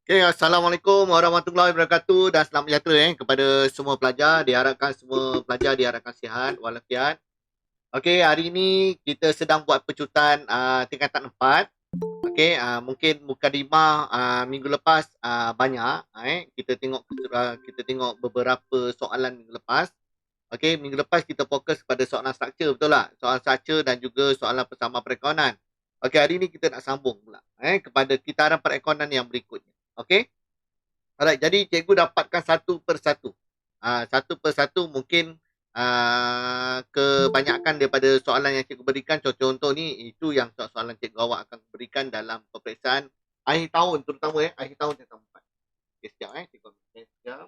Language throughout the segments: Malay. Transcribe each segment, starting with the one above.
Okay, Assalamualaikum warahmatullahi wabarakatuh dan selamat sejahtera kepada semua pelajar. Diharapkan semua pelajar diharapkan sihat walafiat. Okey, hari ini kita sedang buat pecutan tingkatan 4. Okey, mungkin mukadimah minggu lepas banyak kita tengok beberapa soalan minggu lepas. Okey, minggu lepas kita fokus pada soalan struktur, betul tak? Soalan struktur dan juga soalan persama perekonomian. Okey, hari ini kita nak sambung pula kepada kitaran perekonomian yang berikutnya. Okey? Alright, jadi cikgu dapatkan satu persatu. Satu persatu mungkin kebanyakan daripada soalan yang cikgu berikan, contoh-contoh ni, itu yang soalan cikgu awak akan berikan dalam peperiksaan akhir tahun, terutama akhir tahun tingkatan 4. Okay, sekejap cikgu ambil sekejap.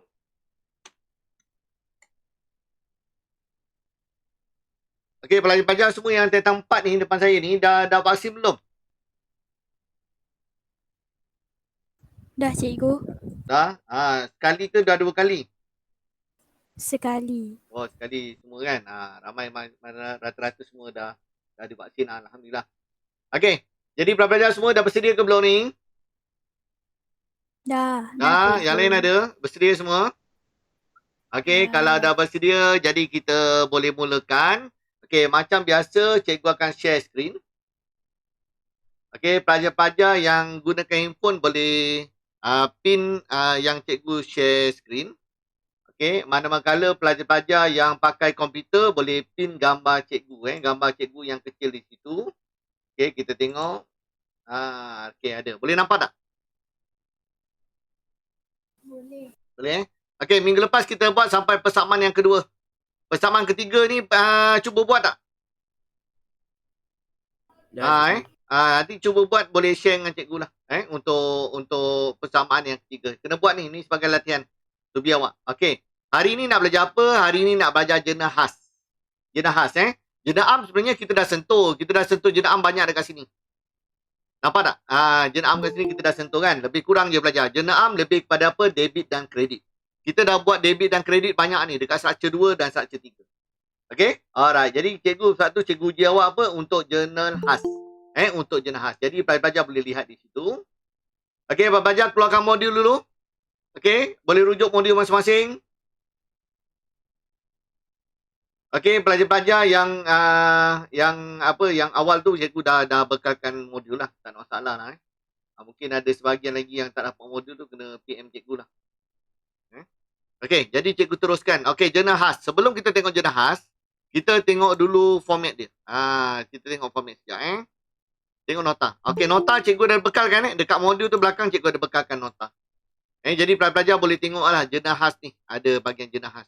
Okey, pelajar-pelajar semua yang tingkatan 4 ni depan saya ni dah vaksin belum? Dah cikgu. Dah? Sekali ke dah 2 kali? Sekali. Oh, sekali semua kan? Ramai rata-rata semua dah divaksin, alhamdulillah. Okey. Jadi pelajar semua dah bersedia ke belum ni? Dah Dah, yang cikgu. lain ada? Bersedia semua? Okey, kalau dah bersedia, jadi kita boleh mulakan. Okey, macam biasa, cikgu akan share screen. Okey, pelajar-pelajar yang gunakan handphone boleh pin yang cikgu share screen. Okey, mana-mana pelajar-pelajar yang pakai komputer boleh pin gambar cikgu. Gambar cikgu yang kecil di situ. Okey, kita tengok. Okey, ada. Boleh nampak tak? Boleh. Boleh Okey, minggu lepas kita buat sampai persamaan yang kedua. Persamaan ketiga ni cuba buat tak? Nanti cuba buat, boleh share dengan cikgu lah. Untuk persamaan yang ketiga. Kena buat ni sebagai latihan. Tu biar awak. Okey. Hari ni nak belajar apa? Hari ni nak belajar jenah khas. Jenah khas Jenah am sebenarnya kita dah sentuh. Kita dah sentuh jenah am banyak dekat sini. Nampak tak? Jenah am kat sini kita dah sentuh kan? Lebih kurang je belajar. Jenah am lebih kepada apa? Debit dan kredit. Kita dah buat debit dan kredit banyak ni dekat struktur 2 dan struktur 3. Okey? Alright. Jadi cikgu satu cikgu uji awak apa? Untuk jurnal khas. Untuk jurnal khas. Jadi pelajar boleh lihat di situ. Okey, pelajar keluarkan modul dulu. Okey, boleh rujuk modul masing-masing. Okey, pelajar-pelajar yang awal tu cikgu dah bekalkan modul lah. Tak ada masalah lah. Mungkin ada sebahagian lagi yang tak dapat modul tu, kena PM cikgu lah. Okey, jadi cikgu teruskan. Okey, jurnal khas. Sebelum kita tengok jurnal khas, kita tengok dulu format dia. Kita tengok format sekejap Tengok nota. Okey, nota cikgu dah bekalkan Dekat modul tu belakang cikgu ada bekalkan nota. Jadi pelajar boleh tengok lah jurnal khas ni. Ada bahagian jurnal khas.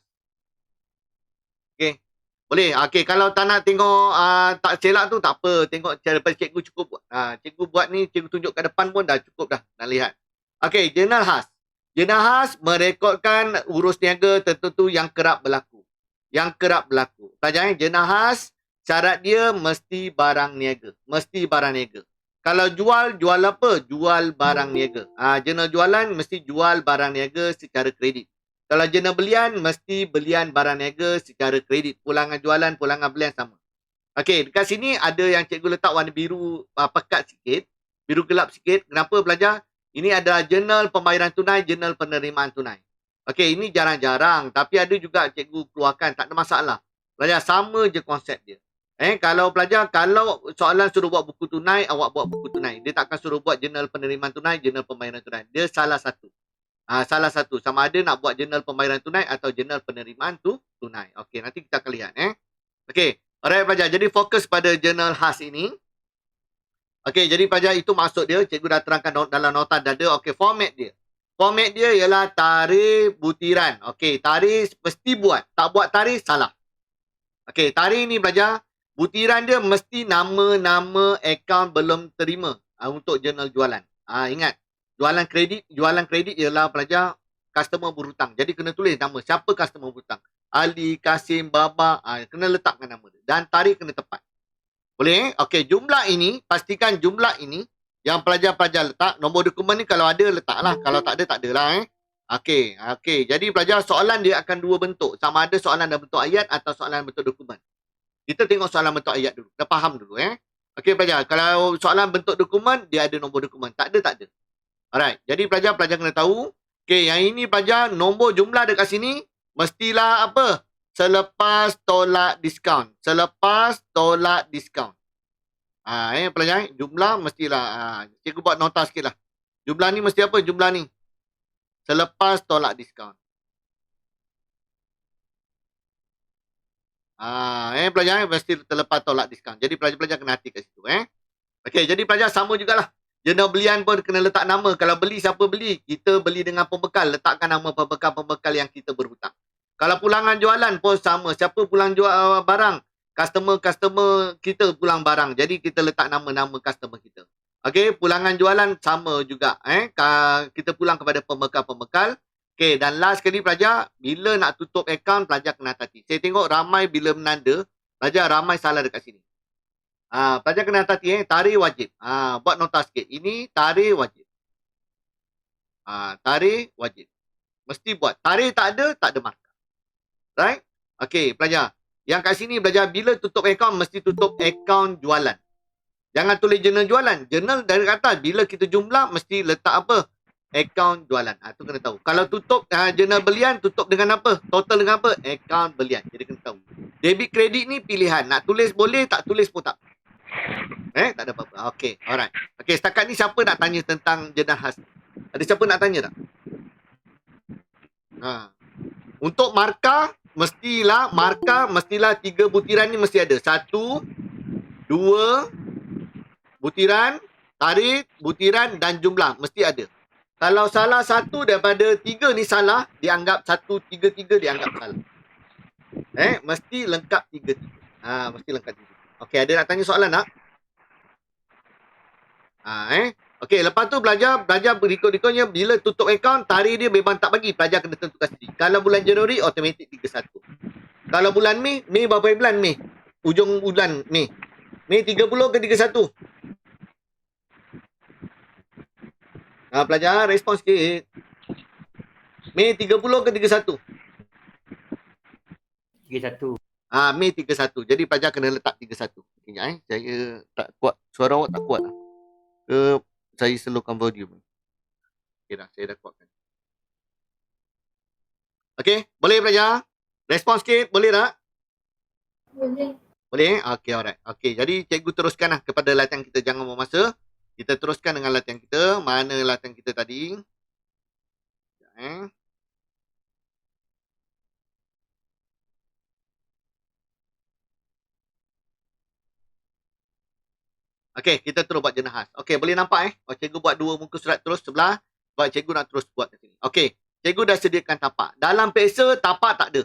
Okey. Boleh. Okey, kalau tak nak tengok tak selak tu tak apa. Tengok cara cikgu cukup buat. Cikgu buat ni, cikgu tunjuk kat depan pun dah cukup dah. Nak lihat. Okey, jurnal khas. Jurnal khas merekodkan urus niaga tertentu yang kerap berlaku. Yang kerap berlaku. Pelajar jurnal khas, syarat dia mesti barang niaga. Mesti barang niaga. Kalau jual apa? Jual barang niaga. Jurnal jualan mesti jual barang niaga secara kredit. Kalau jurnal belian, mesti belian barang niaga secara kredit. Pulangan jualan, pulangan belian sama. Okey, dekat sini ada yang cikgu letak warna biru pekat sikit. Biru gelap sikit. Kenapa belajar? Ini adalah jurnal pembayaran tunai, jurnal penerimaan tunai. Okey, ini jarang-jarang. Tapi ada juga cikgu keluarkan. Tak ada masalah. Belajar sama je konsep dia. Kalau pelajar, kalau soalan suruh buat buku tunai, awak buat buku tunai. Dia takkan suruh buat jurnal penerimaan tunai, jurnal pembayaran tunai. Dia salah satu. Salah satu. Sama ada nak buat jurnal pembayaran tunai atau jurnal penerimaan tunai. Okey, nanti kita akan lihat. Okey. Alright pelajar. Jadi fokus pada jurnal khas ini. Okey, jadi pelajar itu maksud dia. Cikgu dah terangkan dalam nota dada. Okey, format dia. Format dia ialah tarikh butiran. Okey, tarikh mesti buat. Tak buat tarikh, salah. Okey, tarikh ni pelajar. Butiran dia mesti nama-nama akaun belum terima untuk jurnal jualan. Ingat. Jualan kredit ialah pelajar customer berhutang. Jadi kena tulis nama siapa customer berhutang. Ali, Kasim, Baba, kena letakkan nama dia. Dan tarikh kena tepat. Boleh? Okey, jumlah ini, pastikan jumlah ini yang pelajar-pelajar letak. Nombor dokumen ni kalau ada letaklah. Kalau tak ada, tak adalah. Okey. Jadi pelajar soalan dia akan dua bentuk. Sama ada soalan dalam bentuk ayat atau soalan bentuk dokumen. Kita tengok soalan bentuk ayat dulu. Kita faham dulu. Okey pelajar, kalau soalan bentuk dokumen, dia ada nombor dokumen. Tak ada, tak ada. Alright. Jadi pelajar kena tahu. Okay, yang ini pelajar nombor jumlah dekat sini mestilah apa? Selepas tolak diskaun. Selepas tolak diskaun. Pelajar, jumlah mestilah. Cikgu buat nota sikit lah. Jumlah ni mesti apa? Jumlah ni. Selepas tolak diskaun. Pelajar mesti terlepas tolak diskaun. Jadi pelajar-pelajar kena hati kat situ. Okey, jadi pelajar sama jugalah. Jurnal belian pun kena letak nama. Kalau beli, siapa beli? Kita beli dengan pembekal. Letakkan nama pembekal-pembekal yang kita berhutang. Kalau pulangan jualan pun sama. Siapa pulang jual barang? Customer kita pulang barang. Jadi kita letak nama-nama customer kita. Okey, pulangan jualan sama juga. Kita pulang kepada pembekal-pembekal. Okey, dan last sekali pelajar, bila nak tutup akaun, pelajar kena hati. Saya tengok ramai bila menanda, pelajar ramai salah dekat sini. Pelajar kena hati, tarikh wajib. Buat nota sikit. Ini tarikh wajib. Tarikh wajib. Mesti buat. Tarikh tak ada markah. Right? Okey, pelajar. Yang kat sini pelajar, bila tutup akaun, mesti tutup akaun jualan. Jangan tulis jurnal jualan. Jurnal dari atas, bila kita jumlah, mesti letak apa? Akaun jualan. Tu kena tahu. Kalau tutup jurnal belian, tutup dengan apa? Total dengan apa? Akaun belian. Jadi kena tahu. Debit kredit ni pilihan. Nak tulis boleh, tak tulis pun tak. Tak ada apa-apa. Okey, alright. Okey, setakat ni siapa nak tanya tentang jurnal khas? Ada siapa nak tanya tak? Untuk markah, mestilah 3 butiran ni mesti ada. 1, 2 butiran, tarikh, butiran dan jumlah. Mesti ada. Kalau salah satu daripada 3 ni salah, dianggap 1, 3, 3 dianggap salah. Mesti lengkap 3. Mesti lengkap 3. Okey, ada nak tanya soalan tak? Okey, lepas tu belajar berikut-ikutnya. Bila tutup akaun, tarikh dia memang tak bagi. Pelajar kena tentukan sendiri. Kalau bulan Januari, automatik 31. Kalau bulan Mei berapa bulan Mei? Ujung bulan Mei. Mei 30 ke 31? Pelajar respon sikit. Mei 30 ke 31? 31. Mei 31. Jadi pelajar kena letak 31. Sekejap saya tak kuat. Suara awak tak kuat lah. Ke saya slowkan volume. Okey dah, saya dah kuatkan. Okey, boleh pelajar? Respon sikit, boleh tak? Boleh. Boleh? Okey, alright. Okey, jadi cikgu teruskan lah kepada latihan kita. Jangan buang masa. Kita teruskan dengan latihan kita. Mana latihan kita tadi? Okey, kita terus buat jurnal khas. Okey, boleh nampak cikgu buat 2 muka surat terus sebelah. Sebab cikgu nak terus buat kat sini. Okey, cikgu dah sediakan tapak. Dalam peksa, tapak tak ada.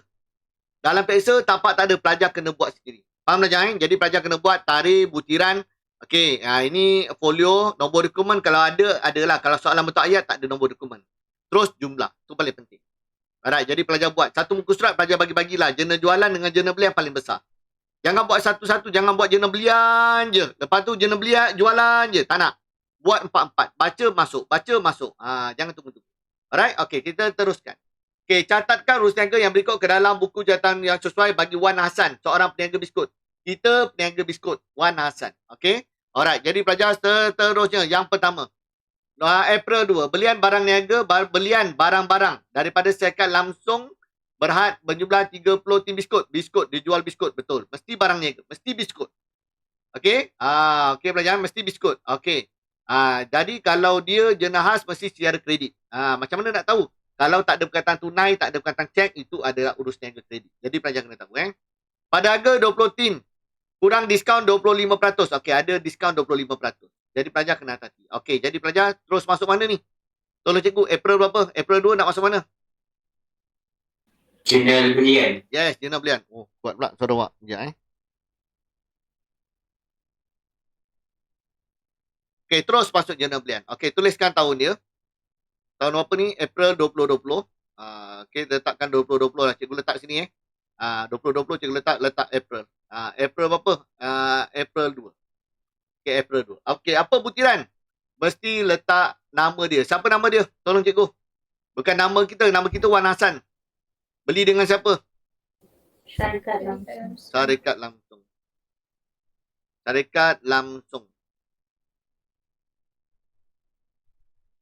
Dalam peksa, tapak tak ada. Pelajar kena buat sendiri. Faham pelajar? Jadi pelajar kena buat tarikh, butiran. Okey, ini folio, nombor dokumen kalau ada, adalah. Kalau soalan bentuk ayat, tak ada nombor dokumen. Terus jumlah. Itu paling penting. Alright, jadi pelajar buat. Satu muka surat, pelajar bagi-bagilah. Jurnal jualan dengan jurnal belian paling besar. Jangan buat satu-satu. Jangan buat jurnal belian je. Lepas tu jurnal belian, jualan je. Tak nak. Buat 4-4. Baca, masuk. Baca, masuk. Jangan tunggu-tunggu. Alright, okey, kita teruskan. Okey, catatkan urus niaga yang berikut ke dalam buku catatan yang sesuai bagi Wan Hasan, seorang peniaga biskut. Kita peniaga biskut, Wan Hasan. Okey. Alright, jadi pelajar seterusnya. Yang pertama. April 2. Belian barang niaga, belian barang-barang daripada syarikat langsung berhad berjumlah 30 tin biskut. Biskut, dijual biskut, betul. Mesti barang niaga, mesti biskut. Okey? Okey pelajar, mesti biskut. Okey. Jadi kalau dia jurnal khas mesti secara kredit. Macam mana nak tahu? Kalau tak ada perkataan tunai, tak ada perkataan cek, itu adalah urus niaga kredit. Jadi pelajar kena tahu. Pada harga 20 tin, kurang diskaun 25%. Okey, ada diskaun 25%. Jadi pelajar kena hati. Okey, jadi pelajar terus masuk mana ni? Tolong cikgu, April berapa? April 2 nak masuk mana? Jurnal belian. Yes, jurnal belian. Oh, kuat pula suara awak. Sekejap Okey, terus masuk jurnal belian. Okey, tuliskan tahun dia. Tahun apa ni? April 2020. Okey, letakkan 2020 lah. Cikgu letak sini 2020 cikgu letak April. April berapa? April 2. Okey, April 2. Okey, apa butiran? Mesti letak nama dia. Siapa nama dia? Tolong cikgu. Bukan nama kita. Nama kita Wan Hasan. Beli dengan siapa? Syarikat langsung. Syarikat langsung. Syarikat langsung.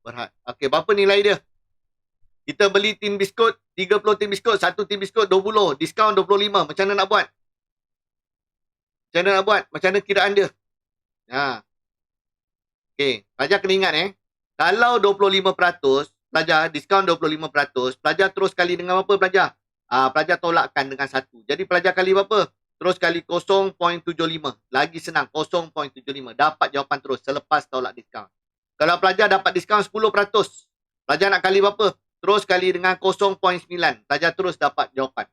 berhad. Okey, berapa nilai dia? Kita beli tin biskut, 30 tin biskut, satu tin biskut 20, diskaun 25. Macam mana nak buat? Macam mana kiraan dia? Ha. Okey, pelajar kena ingat Kalau 25%, pelajar diskaun 25%, pelajar terus kali dengan apa pelajar? Pelajar tolakkan dengan 1. Jadi pelajar kali berapa? Terus kali 0.75. Lagi senang, 0.75. Dapat jawapan terus selepas tolak diskaun. Kalau pelajar dapat diskaun 10%, pelajar nak kali berapa? Terus kali dengan 0.9. Pelajar terus dapat jawapan.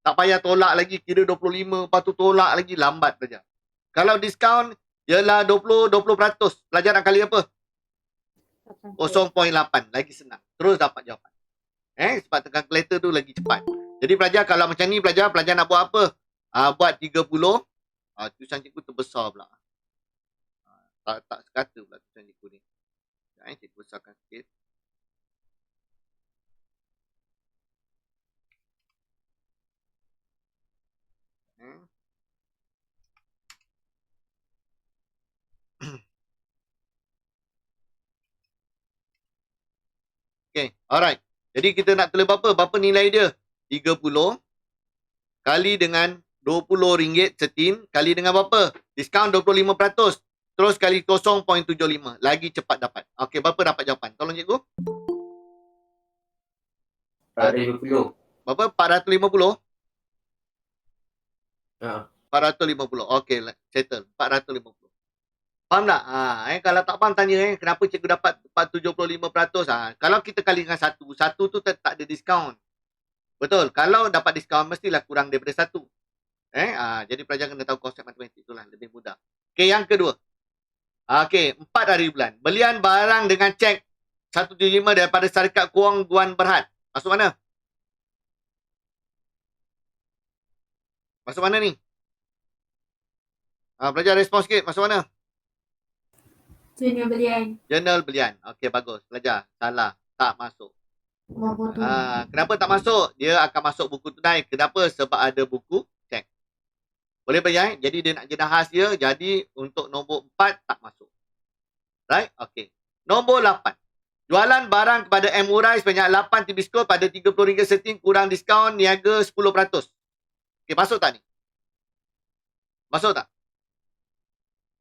Tak payah tolak lagi, kira 25, lepas tu tolak lagi, lambat pelajar. Kalau diskaun ialah 20%, pelajar nak kali apa? 0.8. Lagi senang. Terus dapat jawapan. Sebab tekan kalkulator tu lagi cepat. Jadi pelajar kalau macam ni pelajar nak buat apa? Buat 30. Tulisan cikgu terbesar pula. Tak sekata pula tulisan cikgu ni. Cikgu besarkan sikit. Okay, alright. Jadi kita nak tulis berapa? Berapa nilai dia? 30 kali dengan RM20 setin kali dengan berapa? Diskaun 25%. Terus kali 0.75. Lagi cepat dapat. Okey, berapa dapat jawapan? Tolong cikgu. 450. Berapa? 450? Ha. 450. Okey, settle. 450. Faham tak? Kalau tak faham tanya kenapa cikgu dapat 75%? Kalau kita kali dengan 1 tu tak ada diskaun. Betul. Kalau dapat diskaun mestilah kurang daripada 1. Jadi pelajar kena tahu konsep matematik itulah lebih mudah. Okey, yang kedua. Okey, 4 hari bulan. Belian barang dengan cek 175 daripada syarikat kewangan Berhad. Masuk mana? Masuk mana ni? Pelajar respon sikit. Masuk mana? Jurnal belian. Jurnal belian. Okey, bagus. Pelajar, salah. Tak masuk. Nombor tunai. Kenapa tak masuk? Dia akan masuk buku tunai. Kenapa? Sebab ada buku cek. Boleh bayar? Jadi dia nak jenah khas dia. Jadi untuk nombor 4 tak masuk. Right? Okey. Nombor 8. Jualan barang kepada M. Urai sebanyak 8 tin biskut pada RM30 setin kurang diskaun niaga 10%. Okey, masuk tak ni? Masuk tak?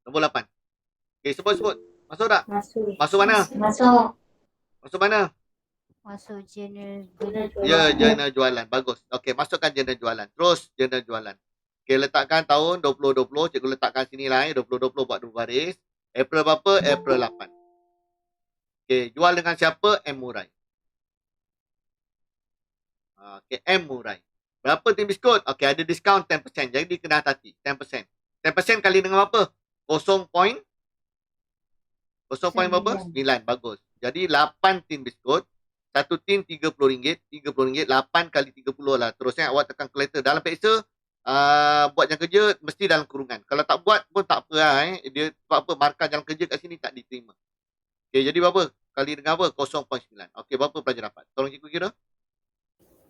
Nombor 8. Okey, sebut. Masuk tak? Masuk. Masuk mana? Masuk. Masuk mana? Masuk jurnal Ya, jurnal jualan. Bagus. Okey, masukkan jurnal jualan. Terus jurnal jualan. Okey, letakkan tahun 2020. Cikgu letakkan sini lah. 2020 buat 2 baris. April berapa? April 8. Okey, jual dengan siapa? M. Urai. Okey, M. Urai. Berapa tin biskut? Okey, ada diskaun 10%. Jadi kena hati. 10%. 10% kali dengan apa? 0 berapa? 9. Bagus. Jadi 8 tin biskut. Satu tin RM30. RM30. 8 kali 30 lah. Terusnya awak tekan kalkulator. Dalam peksa, buat jam kerja mesti dalam kurungan. Kalau tak buat pun tak apa lah. Dia sebab apa? Markah jam kerja kat sini tak diterima. Okey, jadi berapa? Kali dengan apa? 0.9. Okey, berapa pelajar dapat? Tolong cikgu kira.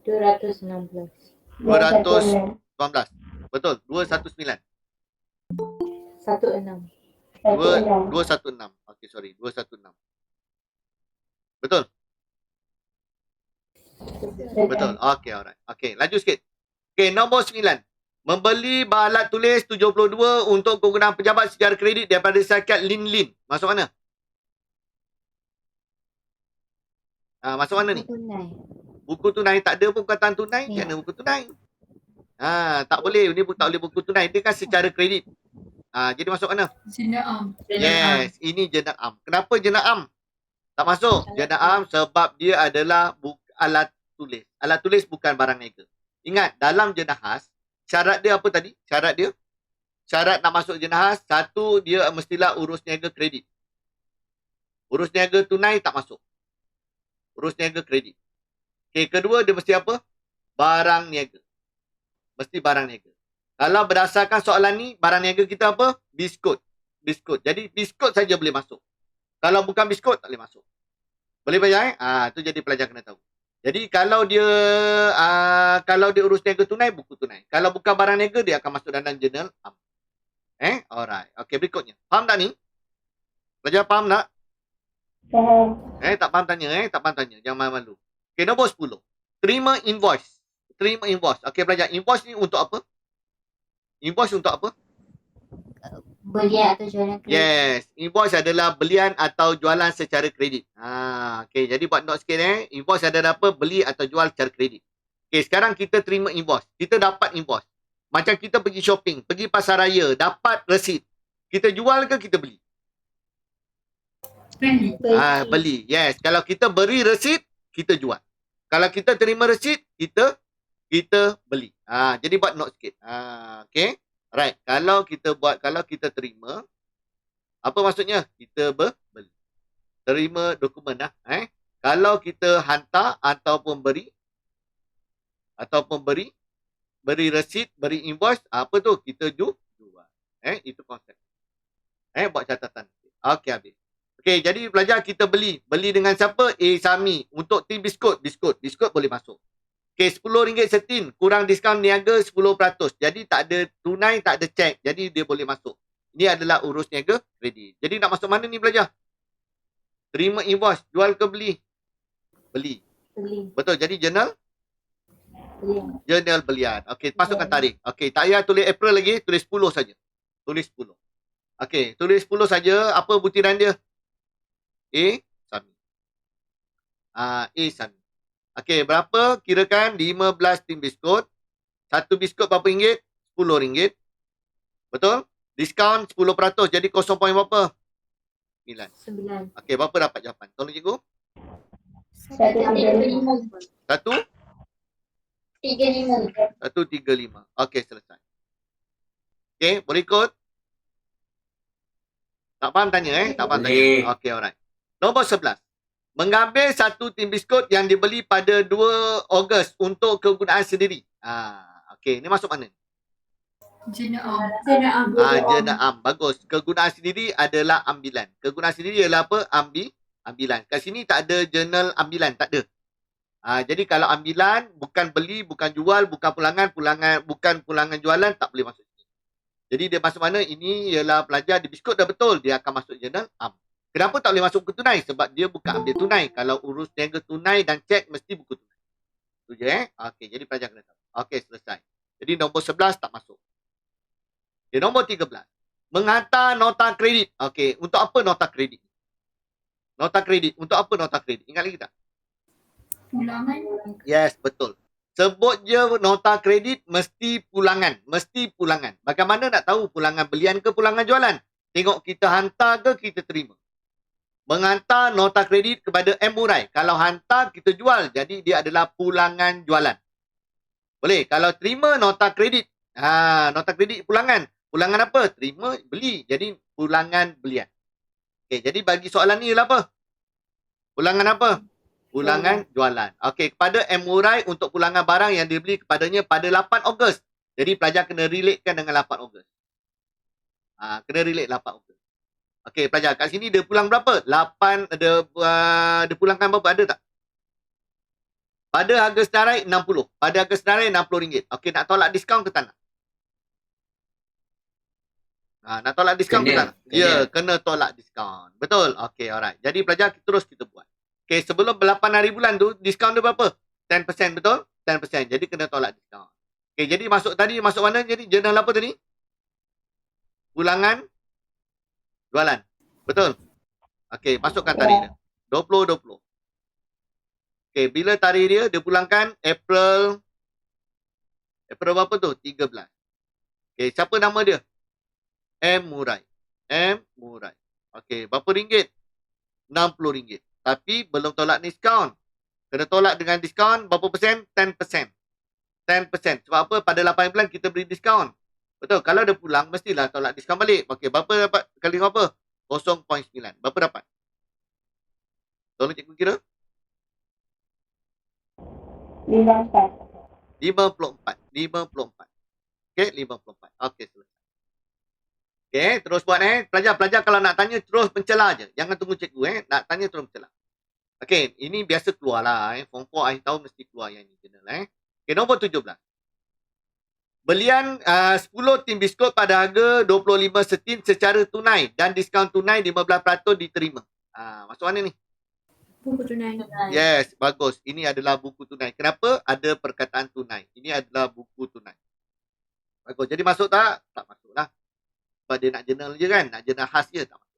216. 219. Betul. 219. 16. 216. Okey, sorry. 216. Betul? Betul. Okey, alright. Okey, laju sikit. Okey, nombor 9. Membeli alat tulis 72 untuk kegunaan pejabat secara kredit daripada syarikat Lin. Masuk mana? Masuk mana ni? Tunai. Buku tunai tak ada pun perkataan tunai. Macam mana buku tunai? Tak boleh. Ini tak boleh buku tunai. Dia kan secara kredit. Jadi masuk mana? Jurnal am. Yes, ini jenah am. Kenapa jenah am? Tak masuk. Jenah am sebab dia adalah alat tulis. Alat tulis bukan barang niaga. Ingat, dalam jenah khas, syarat dia apa tadi? Syarat nak masuk jenah khas, satu, dia mestilah urus niaga kredit. Urus niaga tunai tak masuk. Urus niaga kredit. Okey, kedua dia mesti apa? Barang niaga. Mesti barang niaga. Kalau berdasarkan soalan ni, barang niaga kita apa? Biskut. Jadi biskut saja boleh masuk. Kalau bukan biskut, tak boleh masuk. Boleh bayar? Tu jadi pelajar kena tahu. Jadi kalau dia urus niaga tunai, buku tunai. Kalau bukan barang niaga, dia akan masuk dalam jurnal am. Alright. Okey, berikutnya. Faham tak ni? Pelajar faham tak? Tak faham tanya, tak faham tanya. Jangan malu-malu. Okey, nombor 10. Terima invoice. Terima invoice. Okey, pelajar. Invoice ni untuk apa? Invoice untuk apa? Belian atau jualan kredit. Yes. Invoice adalah belian atau jualan secara kredit. Okey, jadi buat note sikit Invoice adalah apa? Beli atau jual secara kredit. Okey, sekarang kita terima invoice. Kita dapat invoice. Macam kita pergi shopping, pergi pasar raya, dapat resit. Kita jual ke kita beli? Beli. Yes. Kalau kita beri resit, kita jual. Kalau kita terima resit, kita beli. Jadi buat note sikit. Okey. Right. Kalau kita terima, apa maksudnya? Kita beli. Terima dokumen dah. Kalau kita hantar ataupun beri resit, beri invoice, apa tu? Kita jual. Itu konsep. Buat catatan. Okey, habis. Okey, jadi pelajar kita beli. Beli dengan siapa? Sami. Untuk tim biskut. Biskut boleh masuk. Okey, RM10 setin. Kurang diskaun niaga 10%. Jadi tak ada tunai, tak ada cek. Jadi dia boleh masuk. Ini adalah urus niaga kredit. Jadi nak masuk mana ni pelajar? Terima invoice. Jual ke beli? Beli. Betul. Jadi jurnal belian. Okey, masukkan tarikh. Okey, tak payah tulis April lagi. Tulis 10 saja. Tulis 10. Okey, tulis 10 saja. Apa butiran dia? Sami. Sami. Okey, berapa? Kirakan 15 tim biskut. Satu biskut berapa ringgit? RM10. Betul? Diskaun 10%. Jadi 0 point berapa? 9. Okey, berapa dapat jawapan? Tolong cikgu. 135. Okey, selesai. Okey, boleh ikut? Tak faham tanya Tak faham tanya. Okey, alright. Nombor 11. Mengambil satu tin biskut yang dibeli pada 2 Ogos untuk kegunaan sendiri. Okey, ni masuk mana? Jenam. Bagus. Kegunaan sendiri adalah ambilan. Kegunaan sendiri adalah apa? Ambilan. Kat sini tak ada jurnal ambilan, tak ada. Jadi kalau ambilan bukan beli, bukan jual, bukan pulangan jualan, tak boleh masuk sini. Jadi dia masuk mana? Ini ialah pelajar di biskut dah betul, dia akan masuk jurnal am. Kenapa tak boleh masuk ke tunai? Sebab dia bukan ambil tunai. Kalau urus niaga tunai dan cek, mesti buku tunai. Itu je Okey, jadi pelajar kena tahu. Okey, selesai. Jadi nombor 11 tak masuk. Okay, nombor 13. Menghantar nota kredit. Okey, untuk apa nota kredit? Nota kredit. Untuk apa nota kredit? Ingat lagi tak? Pulangan. Yes, betul. Sebut je nota kredit mesti pulangan. Bagaimana nak tahu pulangan belian ke pulangan jualan? Tengok kita hantar ke kita terima. Menghantar nota kredit kepada M. Murai. Kalau hantar, kita jual. Jadi, dia adalah pulangan jualan. Boleh. Kalau terima nota kredit. Nota kredit pulangan. Pulangan apa? Terima, beli. Jadi, pulangan belian. Okey, jadi bagi soalan ni ialah apa? Pulangan apa? Pulangan jualan. Okey, kepada M. Murai untuk pulangan barang yang dibeli kepadanya pada 8 Ogos. Jadi, pelajar kena relatekan dengan 8 Ogos. Kena relate 8 Ogos. Okey, pelajar. Kat sini dia pulang berapa? 8, dia pulangkan berapa? Ada tak? Pada harga senarai 60. Pada harga senarai RM60. Okey, nak tolak diskaun ke tak nak? Nak tolak diskaun ke tak nak? Ya, kena tolak diskaun. Betul? Okey, alright. Jadi pelajar terus kita buat. Okey, sebelum 8 hari bulan tu, diskaun dia berapa? 10%, betul? 10%. Jadi kena tolak diskaun. Okey, jadi masuk mana? Jadi jurnal apa tadi? Pulangan jualan. Betul? Okey, masukkan tarikh dia. 20. Okey, bila tarikh dia pulangkan April berapa tu? 13. Okey, siapa nama dia? M. Murai. Okey, berapa ringgit? RM60. Tapi belum tolak diskaun. Kena tolak dengan diskaun berapa persen? 10%. 10%. Sebab apa? Pada 8 bulan kita beri diskaun. Betul? Kalau dia pulang, mestilah tolak diskaun balik. Okey, berapa dapat kali berapa? 0.9. Berapa dapat? Tolong cikgu kira. 54. Okey, 54. Okey, selesai. Okey, terus buat Pelajar-pelajar kalau nak tanya terus mencela je. Jangan tunggu cikgu Nak tanya terus mencela. Okey, ini biasa keluar lah Form 4 akhir tahun mesti keluar yang ni jurnal Okey, nombor 17. Belian 10 tin biskut pada harga 25 setin secara tunai dan diskaun tunai 15% diterima. Masuk mana ni? Buku tunai. Yes, bagus. Ini adalah buku tunai. Kenapa? Ada perkataan tunai. Ini adalah buku tunai. Bagus. Jadi masuk tak? Tak masuk lah. Sebab dia nak journal je kan? Nak journal khas je. Tak masuk.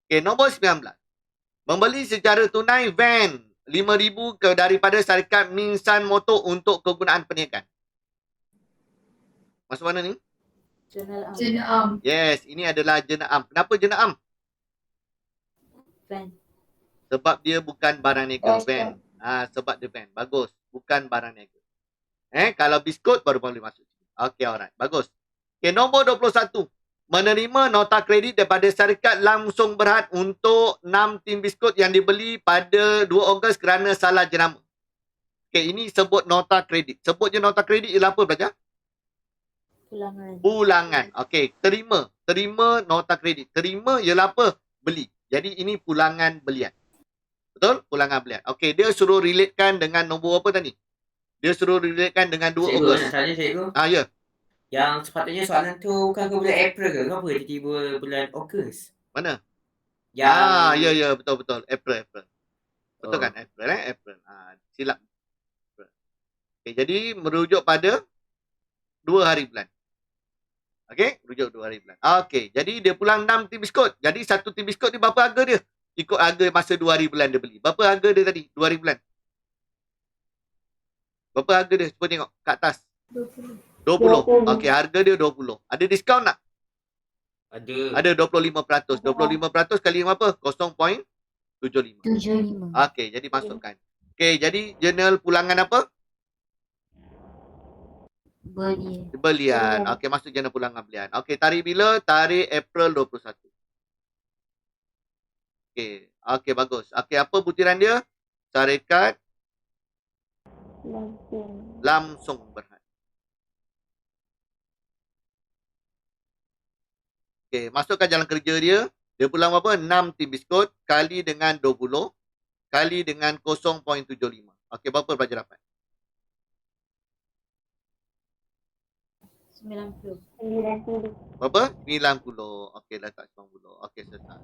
Okay, nombor 19. Membeli secara tunai van 5,000 daripada syarikat Minsan Motor untuk kegunaan perniagaan. Masuk mana ni? Jenam. Yes, ini adalah jenam. Kenapa jenam? Van. Sebab dia bukan barang niaga. Yes, Van. Sebab dia van. Bagus. Bukan barang niaga. Kalau biskut baru boleh masuk. Okey, alright. Bagus. Okey, nombor 21. Menerima nota kredit daripada syarikat Langsung Berhad untuk 6 tin biskut yang dibeli pada 2 Ogos kerana salah jenama. Okey, ini sebut nota kredit. Sebut je nota kredit ialah apa belajar? Pulangan. Okey, terima. Terima nota kredit. Terima ialah apa? Beli. Jadi ini pulangan belian. Betul? Pulangan belian. Okey, dia suruh relatekan dengan nombor apa tadi? Dia suruh relatekan dengan 2 Cikgu Ogos. nak tanya cikgu. Ya. Yang sepatutnya soalan tu bukan ke bulan April ke? Kenapa tiba-tiba bulan Ogos? Mana? Yang Ya, betul. April. Betul kan? April. April. Silap. April. Okey, jadi merujuk pada 2 hari bulan. Okey, rujuk 2 hari bulan. Okey, jadi dia pulang 6 tin biskut. Jadi satu tin biskut ni berapa harga dia? Ikut harga masa 2 hari bulan dia beli. Berapa harga dia tadi? 2 hari bulan. Berapa harga dia? Cuba tengok kat atas. 20. Okey, harga dia 20. Ada diskaun tak? ada. Ada 25%. 25% kali berapa? 0.75. 75. Okey, jadi masukkan. Okey, jadi jurnal pulangan apa? Belian. Okey, masuk jurnal pulangan belian. Okey, tarikh bila? Tarikh April 21. Okey, bagus. Okey, apa butiran dia? Syarikat Langsung Berhad. Okey, masukkan jalan kerja dia. Dia pulang berapa? 6 tin biskut kali dengan 20 kali dengan 0.75. Okey, berapa pelajar dapat? 90. Berapa? 90. Okey, letak 90. Okey, selesai.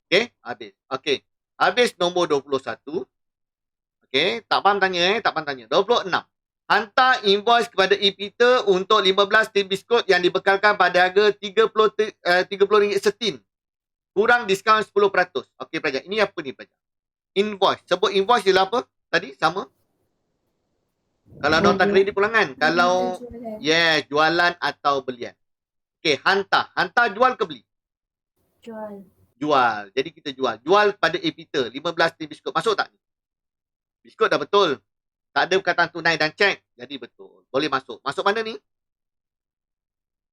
Okey, habis. Okey. Habis nombor 21. Okey, tak faham tanya tak faham tanya. 26. Hantar invoice kepada e-Peter untuk 15 tin biskut yang dibekalkan pada harga RM30 setin. Kurang diskaun 10%. Okey, pelajar. Ini apa ni, pelajar? Invoice. Sebut invoice ialah apa? Tadi sama? Kalau nota kredit pulangan. Kalau jualan atau belian. Okey, hantar. Hantar jual ke beli? Jual. Jadi kita jual. Jual pada e-Peter 15 tin biskut. Masuk tak ni? Biskut dah betul. Tak ada perkataan tunai dan cek. Jadi betul. Boleh masuk. Masuk mana ni?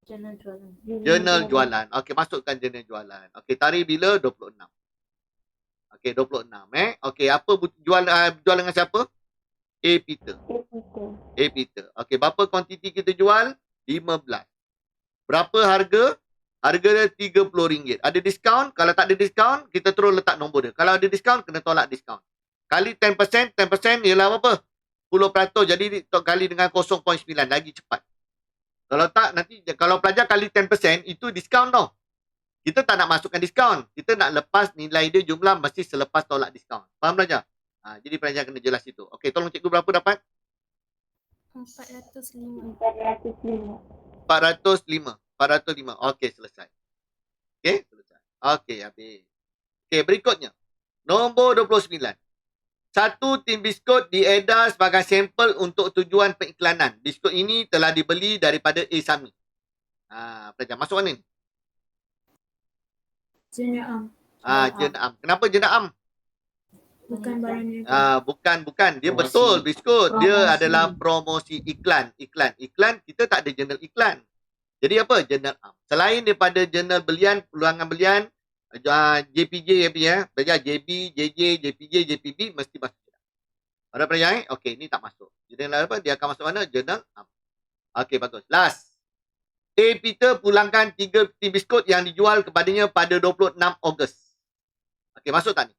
Jurnal jualan. Okey, masukkan jurnal jualan. Okey, tarikh bila? 26. Okey, 26. Okey, apa jual dengan siapa? e-Peter. e-Peter. Okey, berapa kuantiti kita jual? 15. Berapa harga? Harga dia RM30. Ada diskaun? Kalau tak ada diskaun, kita terus letak nombor dia. Kalau ada diskaun, kena tolak diskaun. Kali 10%, 10% ialah apa? 10%. Jadi kali dengan 0.9. Lagi cepat. Kalau tak, nanti kalau pelajar kali 10%, itu diskaun tau. Kita tak nak masukkan diskaun. Kita nak lepas nilai dia jumlah mesti selepas tolak diskaun. Faham pelajar? Jadi pelajar kena jelas itu. Okey, tolong cikgu berapa dapat? 405. 405. Okey, selesai. Okey, selesai. Okey, habis. Okey, berikutnya. Nombor 29. Satu tin biskut diedar sebagai sampel untuk tujuan periklanan. Biskut ini telah dibeli daripada A. Sami. Pelajar, masuk mana ni? Jenam. Jenam. Kenapa jenam? Bukan barang niaga. Bukan. Dia Promosi. betul biskut. Dia Promosi. adalah promosi iklan. Iklan kita tak ada jurnal iklan. Jadi apa? Jurnal am. Selain daripada jurnal belian, pulangan belian, JPJ ya. Pelajar JB, JJ, JPJ, JPB mesti masuk. Ada pelajar Okey, ni tak masuk. Jurnal apa? Dia akan masuk mana? Jurnal am. Okey, bagus. Last. e-Peter pulangkan 3 tin biskut yang dijual kepadanya pada 26 Ogos. Okey, masuk tak ni?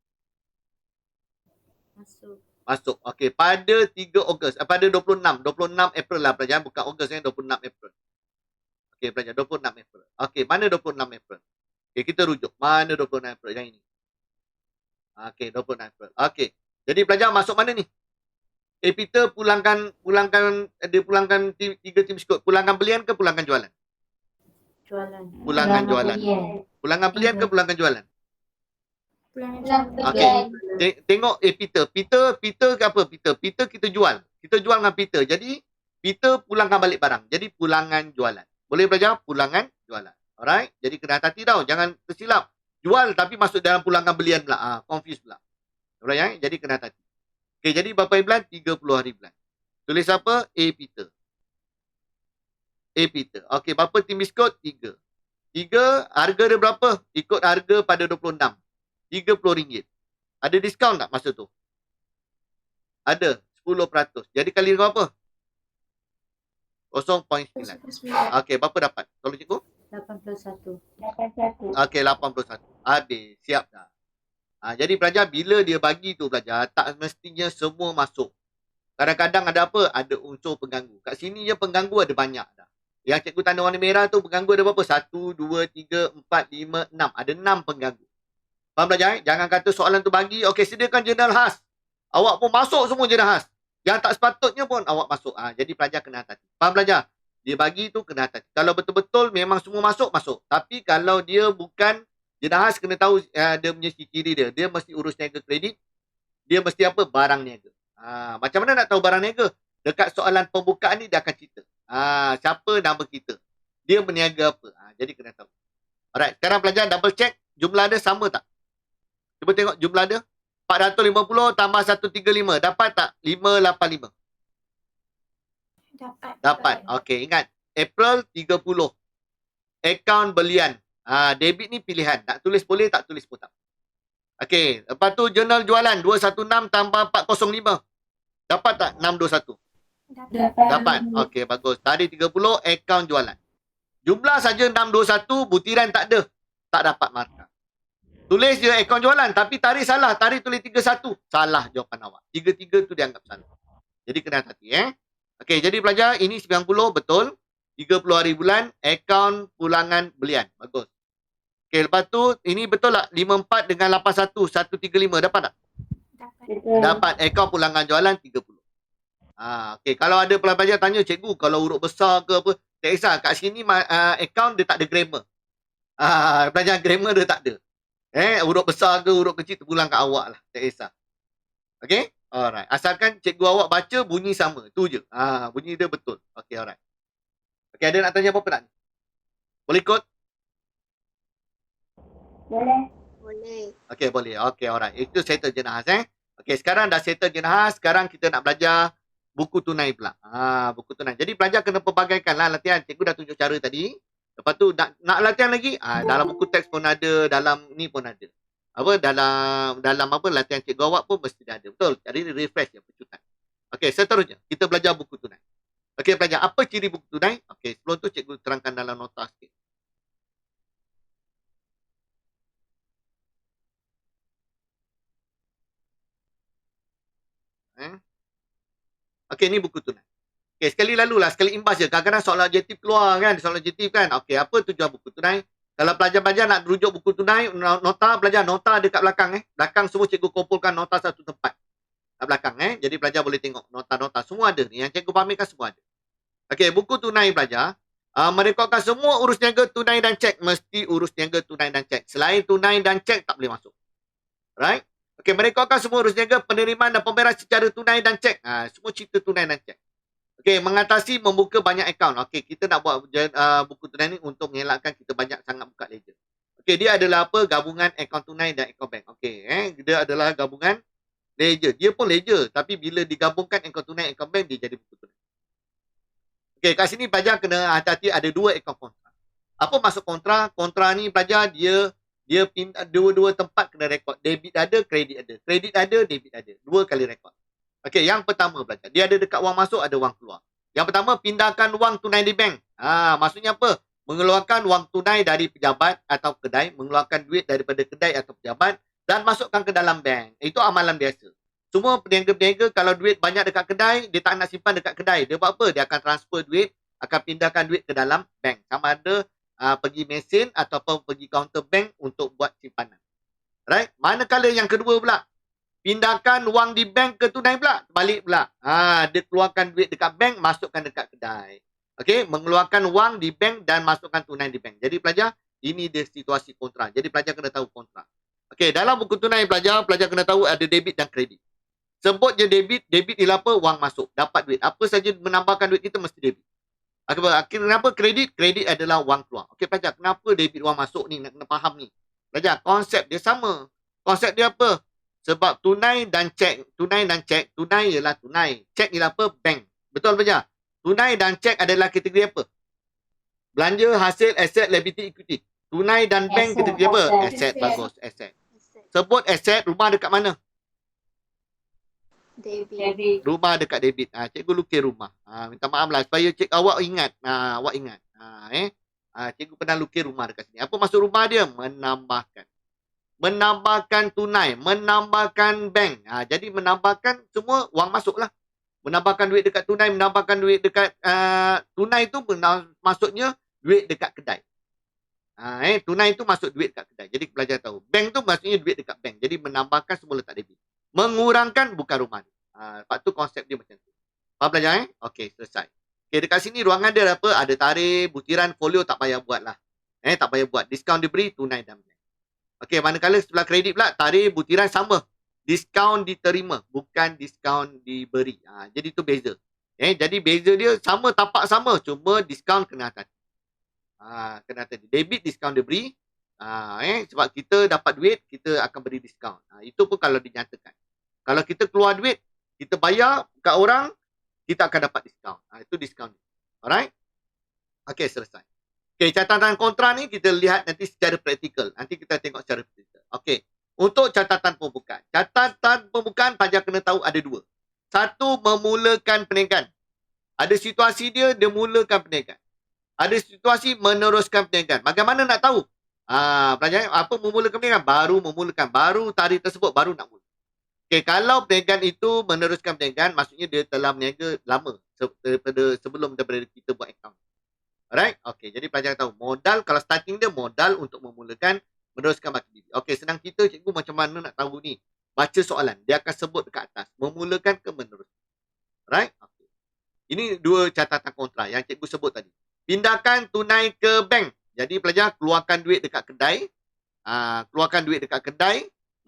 Masuk. Okey, pada 3 Ogos. Pada 26 April lah pelajar. Bukan Ogos 26 April. Okey, pelajar 26 April. Okey, mana 26 April? Okey, kita rujuk. Mana 26 April? Yang ini. Okey, 26 April. Okey. Jadi pelajar masuk mana ni? Peter pulangkan dia pulangkan tiga tim skot. Pulangkan belian ke pulangkan jualan? Jualan. Pulangan jualan. Pulangan belian ke pulangan jualan? Pulangan Pulang jualan. Okey. Tengok Peter. Peter ke apa? Peter kita jual. Kita jual dengan Peter. Jadi Peter pulangkan balik barang. Jadi pulangan jualan. Boleh belajar? Pulangan jualan. Alright? Jadi kena hati tau. Jangan tersilap. Jual tapi masuk dalam pulangan belian pula. Confuse pula. Alright? Jadi kena hati. Okey, jadi berapa hari bulan? 30 hari bulan. Tulis apa? A Peter. A Peter. Okey, berapa tim biskut? 3. 3, harga dia berapa? Ikut harga pada 26. RM30. Ada diskaun tak masa tu? Ada. 10%. Jadi kali dengan apa? 0.9. Okey, berapa dapat? Tolong cikgu. 81. Okey, 81. Habis. Siap dah. Jadi pelajar, bila dia bagi tu pelajar, tak mestinya semua masuk. Kadang-kadang ada apa? Ada unsur pengganggu. Kat sini je pengganggu ada banyak dah. Yang cikgu tanda warna merah tu pengganggu ada berapa? 1, 2, 3, 4, 5, 6. Ada 6 pengganggu. Faham pelajar? Jangan kata soalan tu bagi, okey sediakan jurnal khas. Awak pun masuk semua jurnal khas. Yang tak sepatutnya pun awak masuk. Jadi pelajar kena hati-hati. Faham pelajar? Dia bagi tu kena hati-hati. Kalau betul-betul memang semua masuk, masuk. Tapi kalau dia bukan jurnal khas, kena tahu dia punya ciri dia. Dia mesti urus niaga kredit. Dia mesti apa? Barang niaga. Macam mana nak tahu barang niaga? Dekat soalan pembukaan ni dia akan cerita. Siapa nama kita? Dia berniaga apa? Jadi kena tahu. Alright, sekarang pelajar double check jumlah dia sama tak? Cuba tengok jumlah dia. 450 tambah 135. Dapat tak? 585. Dapat. Okey, ingat. April 30. Akaun belian. Debit ni pilihan. Nak tulis boleh, tak tulis pun tak. Okey, lepas tu jurnal jualan 216 tambah 405. Dapat tak? 621. Dapat. Okey, bagus. Tadi 30 akaun jualan. Jumlah saja 621, butiran tak ada. Tak dapat markah. Tulis je akaun jualan tapi tarikh salah. Tarikh tulis 31. Salah jawapan awak. 33 tu dianggap salah. Jadi kena hati Okey, jadi pelajar ini 90 betul. 30 hari bulan akaun pulangan belian. Bagus. Okey, lepas tu ini betul tak? 54 dengan 81 135 dapat tak? Dapat akaun pulangan jualan 30. Okey, kalau ada pelajar tanya cikgu kalau huruf besar ke apa, tak kisah. Kat sini akaun dia tak ada grammar. Pelajar grammar dia tak ada. Huruf besar ke huruf kecil terpulang kat awak lah. Tak kisah. Okey? Alright. Asalkan cikgu awak baca bunyi sama. Tu je. Bunyi dia betul. Okey, alright. Okey, ada nak tanya apa-apa tak? Boleh ikut? Boleh. Okey, boleh. Okey, alright. Itu settle jurnal khas Okey, sekarang dah settle jurnal khas. Sekarang kita nak belajar buku tunai pula. Buku tunai. Jadi pelajar kena pelbagaikan lah latihan. Cikgu dah tunjuk cara tadi. Lepas tu nak latihan lagi? Dalam buku teks pun ada, dalam ni pun ada. Apa dalam apa latihan cikgu awak pun mesti dah ada. Betul? Jadi refresh je pecutan. Okey, seterusnya kita belajar buku tunai. Okey, pelajar, apa ciri buku tunai? Okey, sebelum tu cikgu terangkan dalam nota sikit. Okey, ni buku tunai. Okey, sekali lalulah, sekali imbas je. Kadang-kadang soalan objektif keluar kan, soalan objektif kan. Okey, apa tujuan buku tunai? Kalau pelajar-pelajar nak rujuk buku tunai, nota pelajar, nota dekat belakang Belakang semua cikgu kumpulkan nota satu tempat. Kat belakang Jadi pelajar boleh tengok nota-nota. Semua ada ni. Yang cikgu pamerkan semua ada. Okey, buku tunai pelajar. Merekodkan semua urus niaga tunai dan cek. Mesti urus niaga tunai dan cek. Selain tunai dan cek, tak boleh masuk. Right? Okey, merekodkan semua urus niaga penerimaan dan pembayaran secara tunai dan cek. Semua cerita tunai dan cek. Okey, mengatasi membuka banyak akaun. Okey, kita nak buat buku tunai ni untuk mengelakkan kita banyak sangat buka ledger. Okey, dia adalah apa? Gabungan akaun tunai dan akaun bank. Okey, dia adalah gabungan ledger. Dia pun ledger, tapi bila digabungkan akaun tunai akaun bank, dia jadi buku tunai. Okey, kat sini pelajar kena hati-hati ada dua akaun kontra. Apa maksud kontra? Kontra ni pelajar dia pindah dua-dua tempat kena rekod. Debit ada, kredit ada. Kredit ada, debit ada. Dua kali rekod. Okey, yang pertama pelajar. Dia ada dekat wang masuk, ada wang keluar. Yang pertama, pindahkan wang tunai di bank. Maksudnya apa? Mengeluarkan wang tunai dari pejabat atau kedai, mengeluarkan duit daripada kedai atau pejabat dan masukkan ke dalam bank. Itu amalan biasa. Semua peniaga-peniaga kalau duit banyak dekat kedai, dia tak nak simpan dekat kedai. Dia buat apa? Dia akan transfer duit, akan pindahkan duit ke dalam bank. Sama ada pergi mesin ataupun pergi counter bank untuk buat simpanan. Right? Manakala yang kedua pula, pindahkan wang di bank ke tunai pula, balik pula. Dia keluarkan duit dekat bank, masukkan dekat kedai. Okey, mengeluarkan wang di bank dan masukkan tunai di bank. Jadi pelajar, ini dia situasi kontra. Jadi pelajar kena tahu kontra. Okey, dalam buku tunai pelajar kena tahu ada debit dan kredit. Sebut je debit ialah apa? Wang masuk, dapat duit. Apa saja menambahkan duit kita mesti debit. Kenapa kredit? Kredit adalah wang keluar. Okey pelajar, kenapa debit wang masuk ni? Nak kena faham ni. Pelajar, konsep dia sama. Konsep dia apa? Sebab tunai dan cek. Tunai ialah tunai. Cek ialah apa? Bank. Betul pelajar? Tunai dan cek adalah kategori apa? Belanja, hasil, aset, liability, equity. Tunai dan bank kategori apa? Aset. Bagus, aset. Sebut aset, rumah dekat mana? Debit. Rumah dekat debit. Cikgu lukis rumah. Minta maaf lah supaya awak ingat. Awak ingat. Cikgu pernah lukis rumah dekat sini. Apa maksud rumah dia? Menambahkan. Menambahkan tunai. Menambahkan bank. Jadi menambahkan semua wang masuk lah. Menambahkan duit dekat tunai. Menambahkan duit dekat tunai tu maksudnya duit dekat kedai. Tunai tu masuk duit dekat kedai. Jadi pelajar tahu. Bank tu maksudnya duit dekat bank. Jadi menambahkan semua letak debit. Mengurangkan bukan rumah. Lepas tu konsep dia macam tu. Faham pelajar? Okey, selesai. Okey, dekat sini ruangan dia apa? Ada tarikh, butiran, folio tak payah buat lah. Tak payah buat. Diskaun diberi, tunai dan bank. Okey, manakala sebelah kredit pula, tarikh, butiran sama. Diskaun diterima, bukan diskaun diberi. Jadi tu beza. Jadi beza dia sama, tapak sama. Cuma diskaun kena atas. Kena atas. Debit, diskaun diberi. Sebab kita dapat duit, kita akan beri diskaun. Itu pun kalau dinyatakan. Kalau kita keluar duit, kita bayar kat orang, kita akan dapat diskaun. Itu diskaun. Alright? Okey, selesai. Okey, catatan kontra ni kita lihat nanti secara praktikal. Nanti kita tengok secara praktikal. Okey. Untuk catatan pembukaan. Catatan pembukaan pelajar kena tahu ada dua. Satu, memulakan perniagaan. Ada situasi dia mulakan perniagaan. Ada situasi meneruskan perniagaan. Bagaimana nak tahu? Pelajar apa memulakan perniagaan? Baru memulakan. Baru tarikh tersebut baru nak mula. Okey, kalau perniagaan itu meneruskan perniagaan, maksudnya dia telah berniaga lama daripada kita buat akaun. Alright? Okey, jadi pelajar tahu modal, kalau starting dia modal untuk memulakan, meneruskan baki bibi. Okey, senang kita cikgu macam mana nak tahu ni? Baca soalan, dia akan sebut dekat atas, memulakan ke meneruskan. Alright? Okey. Ini dua catatan kontra yang cikgu sebut tadi. Pindahkan tunai ke bank. Jadi pelajar keluarkan duit dekat kedai,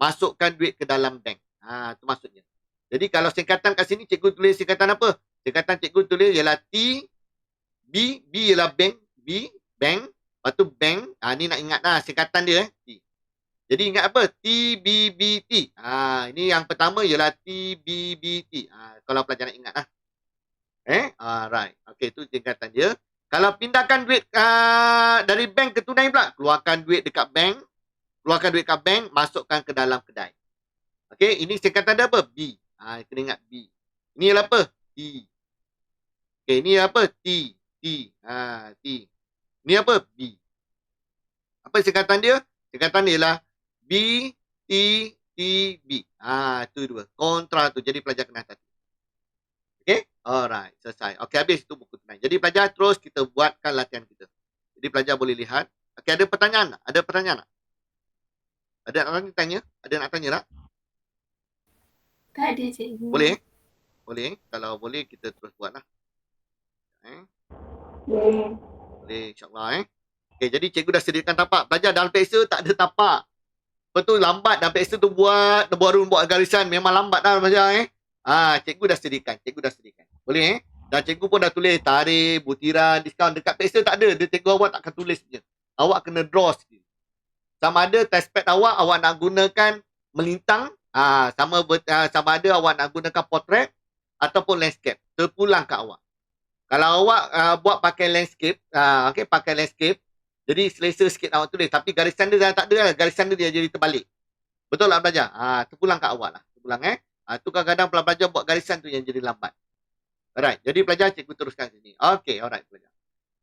masukkan duit ke dalam bank. Itu maksudnya. Jadi kalau singkatan kat sini cikgu tulis singkatan apa? Singkatan cikgu tulis ialah T, B ialah bank, B, bank, lepas tu bank. Ni nak ingat singkatan dia T. Jadi ingat apa? TBBT. Ini yang pertama ialah TBBT. Kalau pelajar nak ingat Alright. Okey, itu singkatan dia. Kalau pindahkan duit dari bank ke tunai pula, keluarkan duit dekat bank, masukkan ke dalam kedai. Okey, ini singkatan dia apa? B. Kena ingat B. Ini ialah apa? T. Okey, ini apa? T. T. Ini apa? B. Apa singkatan dia? Singkatan dia ialah B, T, T, B. Itu dua. Kontra tu. Jadi pelajar kena hati. Okey? Alright. Selesai. Okey, habis itu buku tunai. Jadi pelajar terus kita buatkan latihan kita. Jadi pelajar boleh lihat. Okey, ada pertanyaan tak? Ada pertanyaan tak? Ada nak tanya? Ada nak tanya tak? Tak ada cikgu. Boleh? Boleh. Kalau boleh, kita terus buatlah. Boleh. Boleh, insyaAllah. Okey, jadi cikgu dah sediakan tapak. Pelajar dalam peksa tak ada tapak. Betul, lambat dalam peksa tu buat garisan. Memang lambat dah pelajar. Cikgu dah sediakan. Boleh Dan cikgu pun dah tulis tarikh, butiran, diskaun. Dekat peksa tak ada. Dia cikgu awak tak akan tulis je. Awak kena draw sendiri. Sama ada test pad awak nak gunakan melintang. Sama ada awak nak gunakan portrait ataupun landscape. Terpulang ke awak. Kalau awak buat pakai landscape, pakai landscape, jadi selesa sikit awak tulis. Tapi garisan dia dah tak ada lah. Garisan dia jadi terbalik. Betul tak pelajar? Terpulang ke awak lah. Terpulang tu kadang-kadang pelajar buat garisan tu yang jadi lambat. Alright. Jadi pelajar cikgu teruskan sini. Okey, alright pelajar.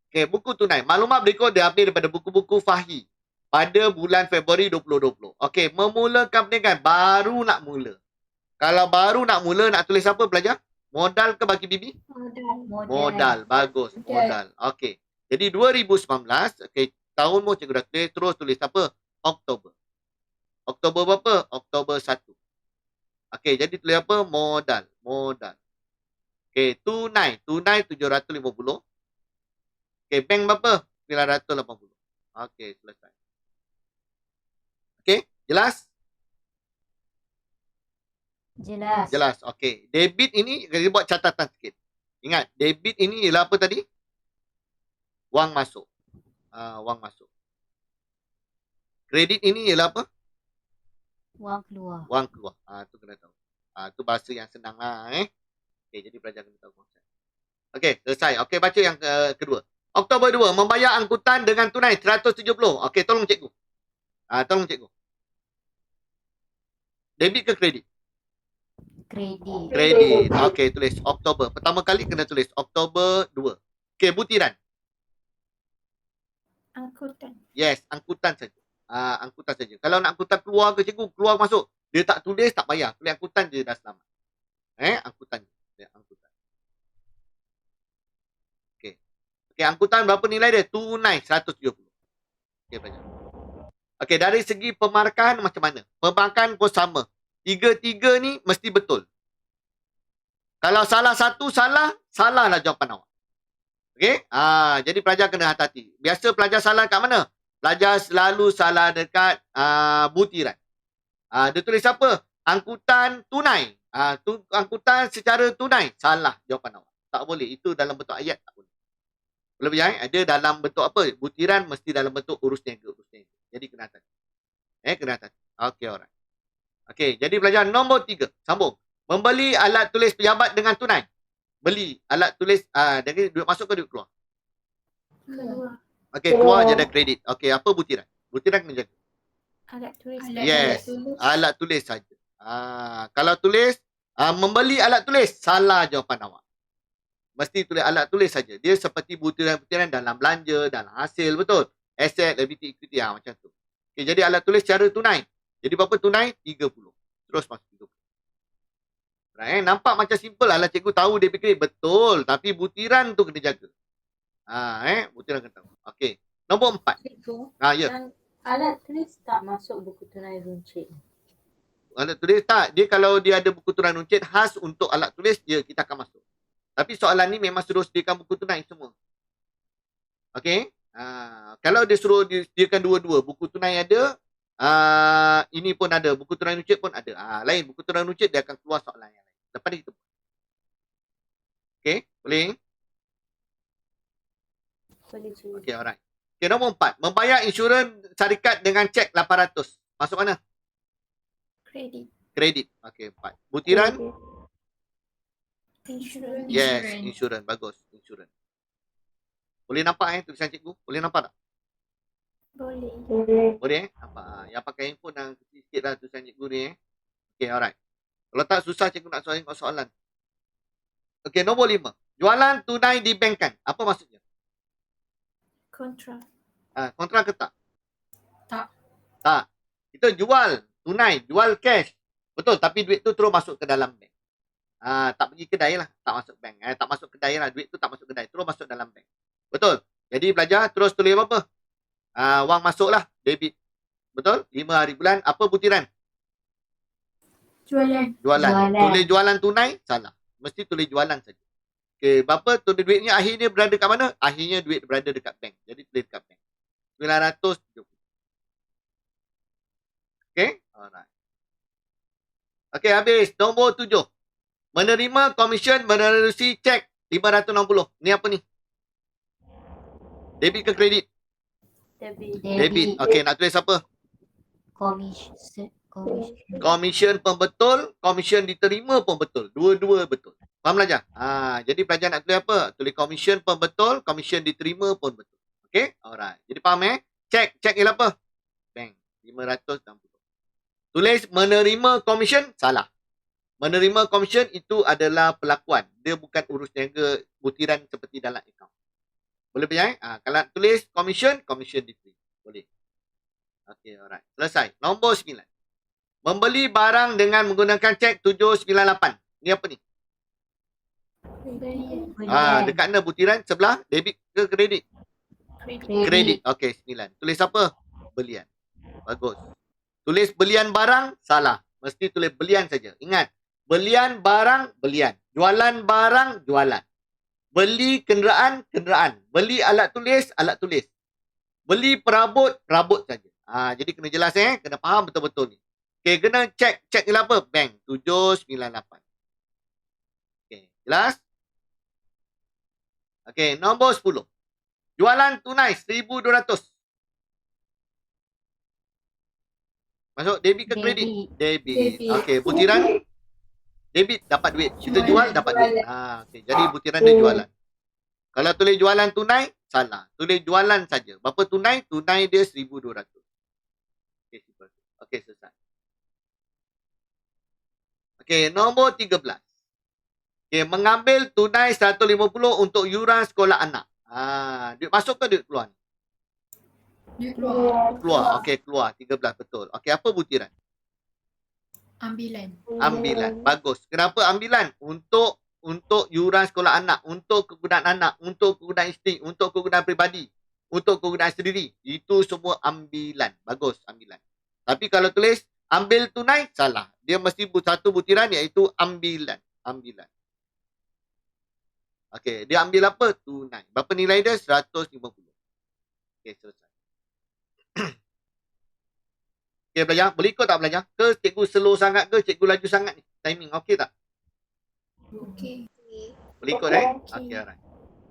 Okey, buku tunai. Maklumat berikut diambil daripada buku-buku Fahi pada bulan Februari 2020. Okey, memulakan perniagaan. Baru nak mula. Kalau baru nak mula, nak tulis apa pelajar? Modal ke bagi bibi? Modal. Bagus. Modal. Okey. Jadi 2019, okey, tahun mu cikgu dah tulis, terus tulis apa? Oktober. Oktober berapa? Oktober 1. Okey, jadi tulis apa? Modal. Okey, tunai 750. Okey, bank berapa? 980. Okey, selesai. Okey, jelas? Jelas. Jelas. Okey, debit ini kita buat catatan sikit. Ingat, debit ini ialah apa tadi? Wang masuk. Wang masuk. Kredit ini ialah apa? Wang keluar. Wang keluar. Tu kena tahu. Tu bahasa yang senang lah Okey, jadi pelajar kena tahu konsep. Okey, selesai. Okey, baca yang kedua. Oktober 2, membayar angkutan dengan tunai 170. Okey, tolong cikgu. Tolong cikgu. Debit ke kredit? Kredit. Kredit. Okey, tulis Oktober. Pertama kali kena tulis Oktober 2. Okey, butiran. Angkutan. Yes, angkutan saja. Angkutan saja. Kalau nak angkutan keluar ke cikgu, keluar masuk. Dia tak tulis, tak payah. Tulis angkutan je dah selamat. Angkutan. Angkutan. Okey. Okey, angkutan berapa nilai dia? Tunai 170. Okey, pelajar. Okey, dari segi pemarkahan macam mana? Pemarkahan pun sama. Tiga-tiga ni mesti betul. Kalau salah satu, salahlah jawapan awak. Okey? Jadi pelajar kena hati-hati. Biasa pelajar salah kat mana? Pelajar selalu salah dekat butiran. Dia tulis apa? Angkutan tunai. Angkutan secara tunai. Salah jawapan awak. Tak boleh. Itu dalam bentuk ayat tak boleh. Boleh berjaya? Ada dalam bentuk apa? Butiran mesti dalam bentuk urus niaga. Jadi kena hati-hati. Kena hati-hati. Okey, alright. Okey, jadi pelajar nombor 3. Sambung. Membeli alat tulis pejabat dengan tunai. Beli alat tulis, dari duit masuk ke duit keluar? Keluar. Okey, keluar je ada kredit. Okey, apa butiran? Butiran kena jaga. Alat tulis. Yes, alat tulis saja. Kalau tulis, membeli alat tulis, salah jawapan awak. Mesti tulis alat tulis saja. Dia seperti butiran-butiran dalam belanja, dalam hasil, betul? Aset, liability, equity, macam tu. Okey, jadi alat tulis secara tunai. Jadi berapa tunai? 30. Terus masuk 30. Right, nampak macam simple lah cikgu tahu debit kredit. Betul. Tapi butiran tu kena jaga. Butiran kena tahu. Okey. Nombor 4. Cikgu, Ya. yang alat tulis tak masuk buku tunai runcit. Alat tulis tak. Dia kalau dia ada buku tunai runcit khas untuk alat tulis, kita akan masuk. Tapi soalan ni memang suruh sediakan buku tunai semua. Okey. Kalau dia suruh disediakan dua-dua. Buku tunai ada. Ini pun ada. Buku tunai runcit pun ada. Lain. Buku tunai runcit dia akan keluar soalan yang lain. Lepas ni kita buat. Okey. Boleh? Boleh cikgu. Okey, alright. Okey, nombor 4. Membayar insurans syarikat dengan cek 800. Masuk mana? Kredit. Kredit. Okey, 4. Butiran? Insurans. Yes, insurans. Bagus. Insurans. Boleh nampak tulisan cikgu? Boleh nampak tak? Boleh. Boleh nampak. Yang pakai handphone yang kecil sikit lah tulisan cikgu ni Okey, alright. Kalau tak susah cikgu nak tengok soalan. Okey, nombor 5. Jualan tunai dibankkan. Apa maksudnya? Kontrak. Kontrak ke tak? Tak. Tak. Kita jual tunai, jual cash. Betul, tapi duit tu terus masuk ke dalam bank. Tak pergi kedai lah, tak masuk bank. Tak masuk kedai lah, duit tu tak masuk kedai, terus masuk dalam bank. Betul. Jadi belajar terus tulis apa? Wang masuk lah, debit. Betul? 5 hari bulan, apa butiran? Jualan. Jualan. Jualan. Tulis jualan tunai, salah. Mesti tulis jualan saja. Okey, berapa tulis duitnya akhirnya berada kat mana? Akhirnya duit berada dekat bank. Jadi tulis dekat bank. 970. Okey? Alright. Okey, habis. Nombor 7. Menerima komisen menerusi cek 560. Ni apa ni? Debit ke kredit? Debit. Okey, nak tulis apa? Komisen. Komisen pun betul, komisen diterima pun betul. Dua-dua betul. Faham pelajar? Jadi pelajar nak tulis apa? Tulis komisen pun betul, komisen diterima pun betul. Okey? Alright. Jadi faham Cek ialah apa? Bank. 560. Tulis menerima komisen, salah. Menerima komisen itu adalah pelakuan. Dia bukan urus niaga butiran seperti dalam akaun. Boleh percaya? Kalau tulis komisen diterima. Boleh. Okey, alright. Selesai. Nombor 9. Membeli barang dengan menggunakan cek 798. Ni apa ni? Dekat mana butiran? Sebelah debit ke kredit? Kredit. Okey, 9. Tulis apa? Belian. Bagus. Tulis belian barang, salah. Mesti tulis belian saja. Ingat, belian barang, belian. Jualan barang, jualan. Beli kenderaan, kenderaan. Beli alat tulis, alat tulis. Beli perabot, perabot saja. Jadi kena jelas kena faham betul-betul ni. Okey, kena cek nilai apa? Bank 798. Okey, jelas? Okey, nombor 10. Jualan tunai 1,200. Masuk debit ke kredit? Debit. Okey, butiran debit dapat duit. Kita jual dapat duit. Okey, jadi butiran dia jualan. Kalau tulis jualan tunai, salah. Tulis jualan saja. Berapa tunai? Tunai dia 1,200. Okey, simple. Okey, selesai. Okey, nombor 13. Okey, mengambil tunai 150 untuk yuran sekolah anak. Duit masuk ke duit keluar ni? Duit keluar. Keluar. Okey, keluar. 13 betul. Okey, apa butiran? Ambilan. Ambilan. Bagus. Kenapa ambilan? Untuk yuran sekolah anak, untuk kegunaan anak, untuk kegunaan isteri, untuk kegunaan peribadi, untuk kegunaan sendiri. Itu semua ambilan. Bagus, ambilan. Tapi kalau tulis ambil tunai, salah. Dia mesti satu butiran iaitu ambilan. Ambilan. Okey, dia ambil apa? Tunai. Berapa nilai dia? 150. Okey, selesai. Okey, belajar. Boleh ikut tak belajar? Ke cikgu slow sangat ke cikgu laju sangat ni? Timing okey tak? Okey. Boleh ikut Okey, alright.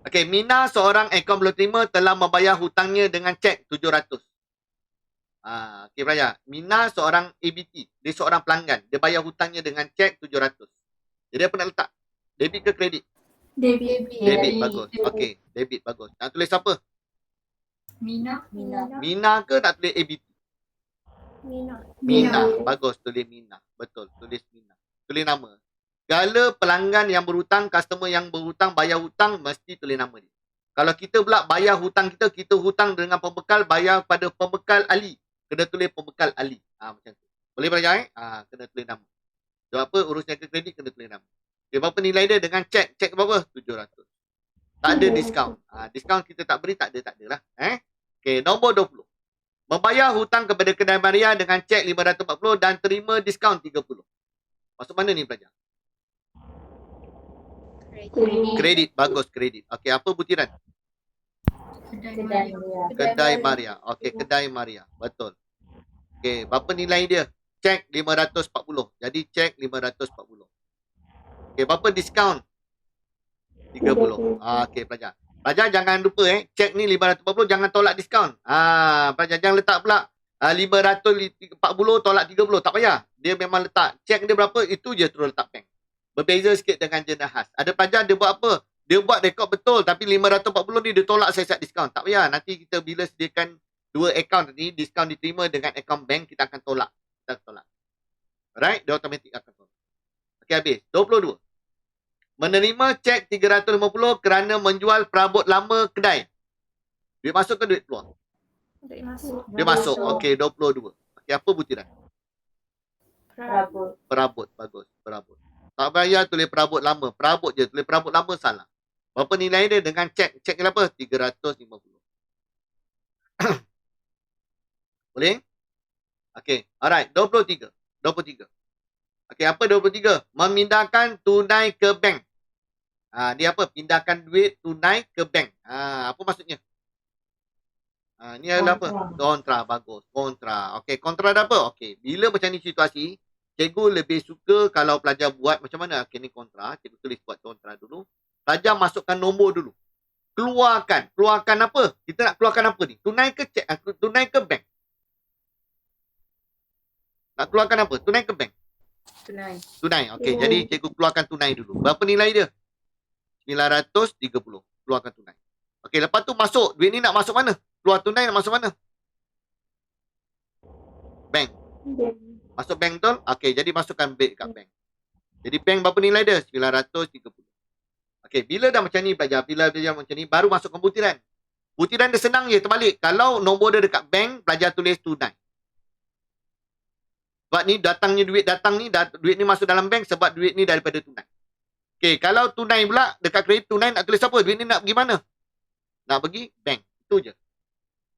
Okey, Mina seorang akaun belum terima telah membayar hutangnya dengan cek 700. Okey, belajar. Mina seorang ABT. Dia seorang pelanggan. Dia bayar hutangnya dengan cek 700. Jadi apa nak letak? Debit ke kredit? Debit. Debit, bagus. Okey, debit, bagus. Nak tulis apa? Mina. Mina ke nak tulis ABT? Mina. Bagus, tulis Mina. Betul, tulis Mina. Tulis nama. Segala pelanggan yang berhutang, customer yang berhutang, bayar hutang, mesti tulis nama dia. Kalau kita pula bayar hutang kita hutang dengan pembekal, bayar pada pembekal Ali. Kena tulis pembekal Ali. Macam tu. Boleh belajar kena tulis nama. Sebab apa? Urusnya ke kredit, kena tulis nama. Okay, berapa nilai dia dengan cek? Cek berapa? 700. Tak ada diskaun. Diskaun kita tak beri, tak ada lah. Okay, nombor 20. Membayar hutang kepada kedai Maria dengan cek 540 dan terima diskaun 30. Masuk mana ni pelajar? Kredit. Bagus, kredit. Okey, apa butiran? Kedai Maria. Okey, kedai Maria. Betul. Okey, berapa nilai dia? Cek 540. Jadi cek 540. Okey, berapa diskaun? 30. Okey, pelajar. Pelajar jangan lupa cek ni 540 jangan tolak diskaun. Pelajar jangan letak pula 540 tolak 30. Tak payah. Dia memang letak cek dia berapa itu je terus letak bank. Berbeza sikit dengan jurnal khas. Ada pelajar dia buat apa? Dia buat rekod betul tapi 540 ni dia tolak siap-siap diskaun. Tak payah. Nanti kita bila sediakan dua akaun ni diskaun diterima dengan akaun bank kita akan tolak. Kita tolak. Alright? Dia automatik akan tolak. Okey, habis. 22. Menerima cek 350 kerana menjual perabot lama kedai. Duit masuk ke duit keluar? Duit masuk. Dia masuk. Okey, 22. Okey, apa butiran? Perabot. Bagus, perabot. Tak payah tulis perabot lama. Perabot je. Tulis perabot lama salah. Berapa nilai dia dengan cek? Cek ni apa? 350. Boleh? Okey. Alright. 23. Okey, apa 23? Memindahkan tunai ke bank. Dia apa? Pindahkan duit tunai ke bank. Apa maksudnya? Ni adalah apa? Kontra. Bagus. Kontra. Okey, kontra ada apa? Okey, bila macam ni situasi, cikgu lebih suka kalau pelajar buat macam mana? Okey, ni kontra. Cikgu tulis buat kontra dulu. Pelajar masukkan nombor dulu. Keluarkan. Keluarkan apa? Kita nak keluarkan apa ni? Tunai ke cek? Tunai ke bank? Nak keluarkan apa? Tunai ke bank? Tunai. Okey, jadi cikgu keluarkan tunai dulu. Berapa nilai dia? 930. Keluarkan tunai. Okey, lepas tu masuk. Duit ni nak masuk mana? Keluar tunai nak masuk mana? Bank. Masuk bank betul? Okey, jadi masukkan duit kat bank. Jadi bank berapa nilai dia? 930. Okey, bila dah macam ni pelajar, bila dia macam ni baru masukkan butiran. Butiran dia senang je terbalik. Kalau nombor dia dekat bank, pelajar tulis tunai. Sebab ni datangnya duit datang ni, duit ni masuk dalam bank sebab duit ni daripada tunai. Okey, kalau tunai pula dekat kredit tunai nak tulis apa? Duit ni nak pergi mana? Nak pergi bank. Itu je.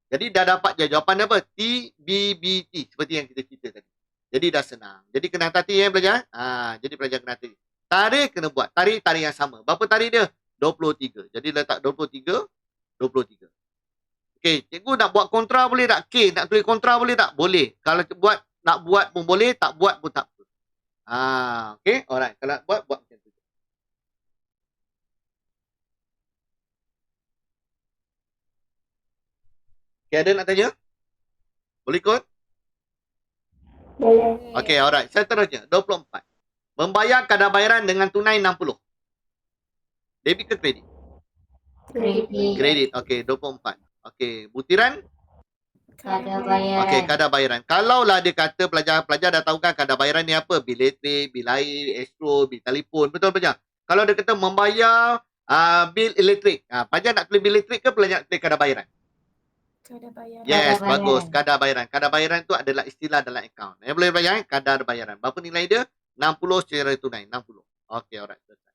Jadi dah dapat je jawapan dia apa? TBBT. Seperti yang kita cerita tadi. Jadi dah senang. Jadi kena hati pelajar. Jadi pelajar kena hati. Tarik kena buat. Tarik yang sama. Berapa tarik dia? 23. Jadi letak 23. Okey, cikgu nak buat kontra boleh tak? Nak tulis kontra boleh tak? Boleh. Kalau nak buat pun boleh, tak buat pun tak apa. Okey. Alright. Kalau nak buat macam tu. Okey, ada nak tanya? Boleh ikut? Boleh. Okey, alright. Seterusnya, 24. Membayar kadar bayaran dengan tunai 60. Debit ke kredit? Kredit. Kredit. Okey, 24. Okey, butiran? Kadar bayaran. Okey, kadar bayaran. Kalaulah dia kata pelajar dah tahu kan kadar bayaran ni apa? Bil elektrik, bil air, astro, bil telefon. Betul pelajar? Kalau dia kata membayar bil elektrik. Pelajar nak tulis bil elektrik ke pelajar nak tulis kadar bayaran? Kadar bayaran. Yes, Kadar bagus. bayaran. Kadar bayaran. Kadar bayaran tu adalah istilah dalam akaun. Boleh bayar kadar bayaran. Berapa nilai dia? 60 secara tunai. 60. Okey, alright. Selesai.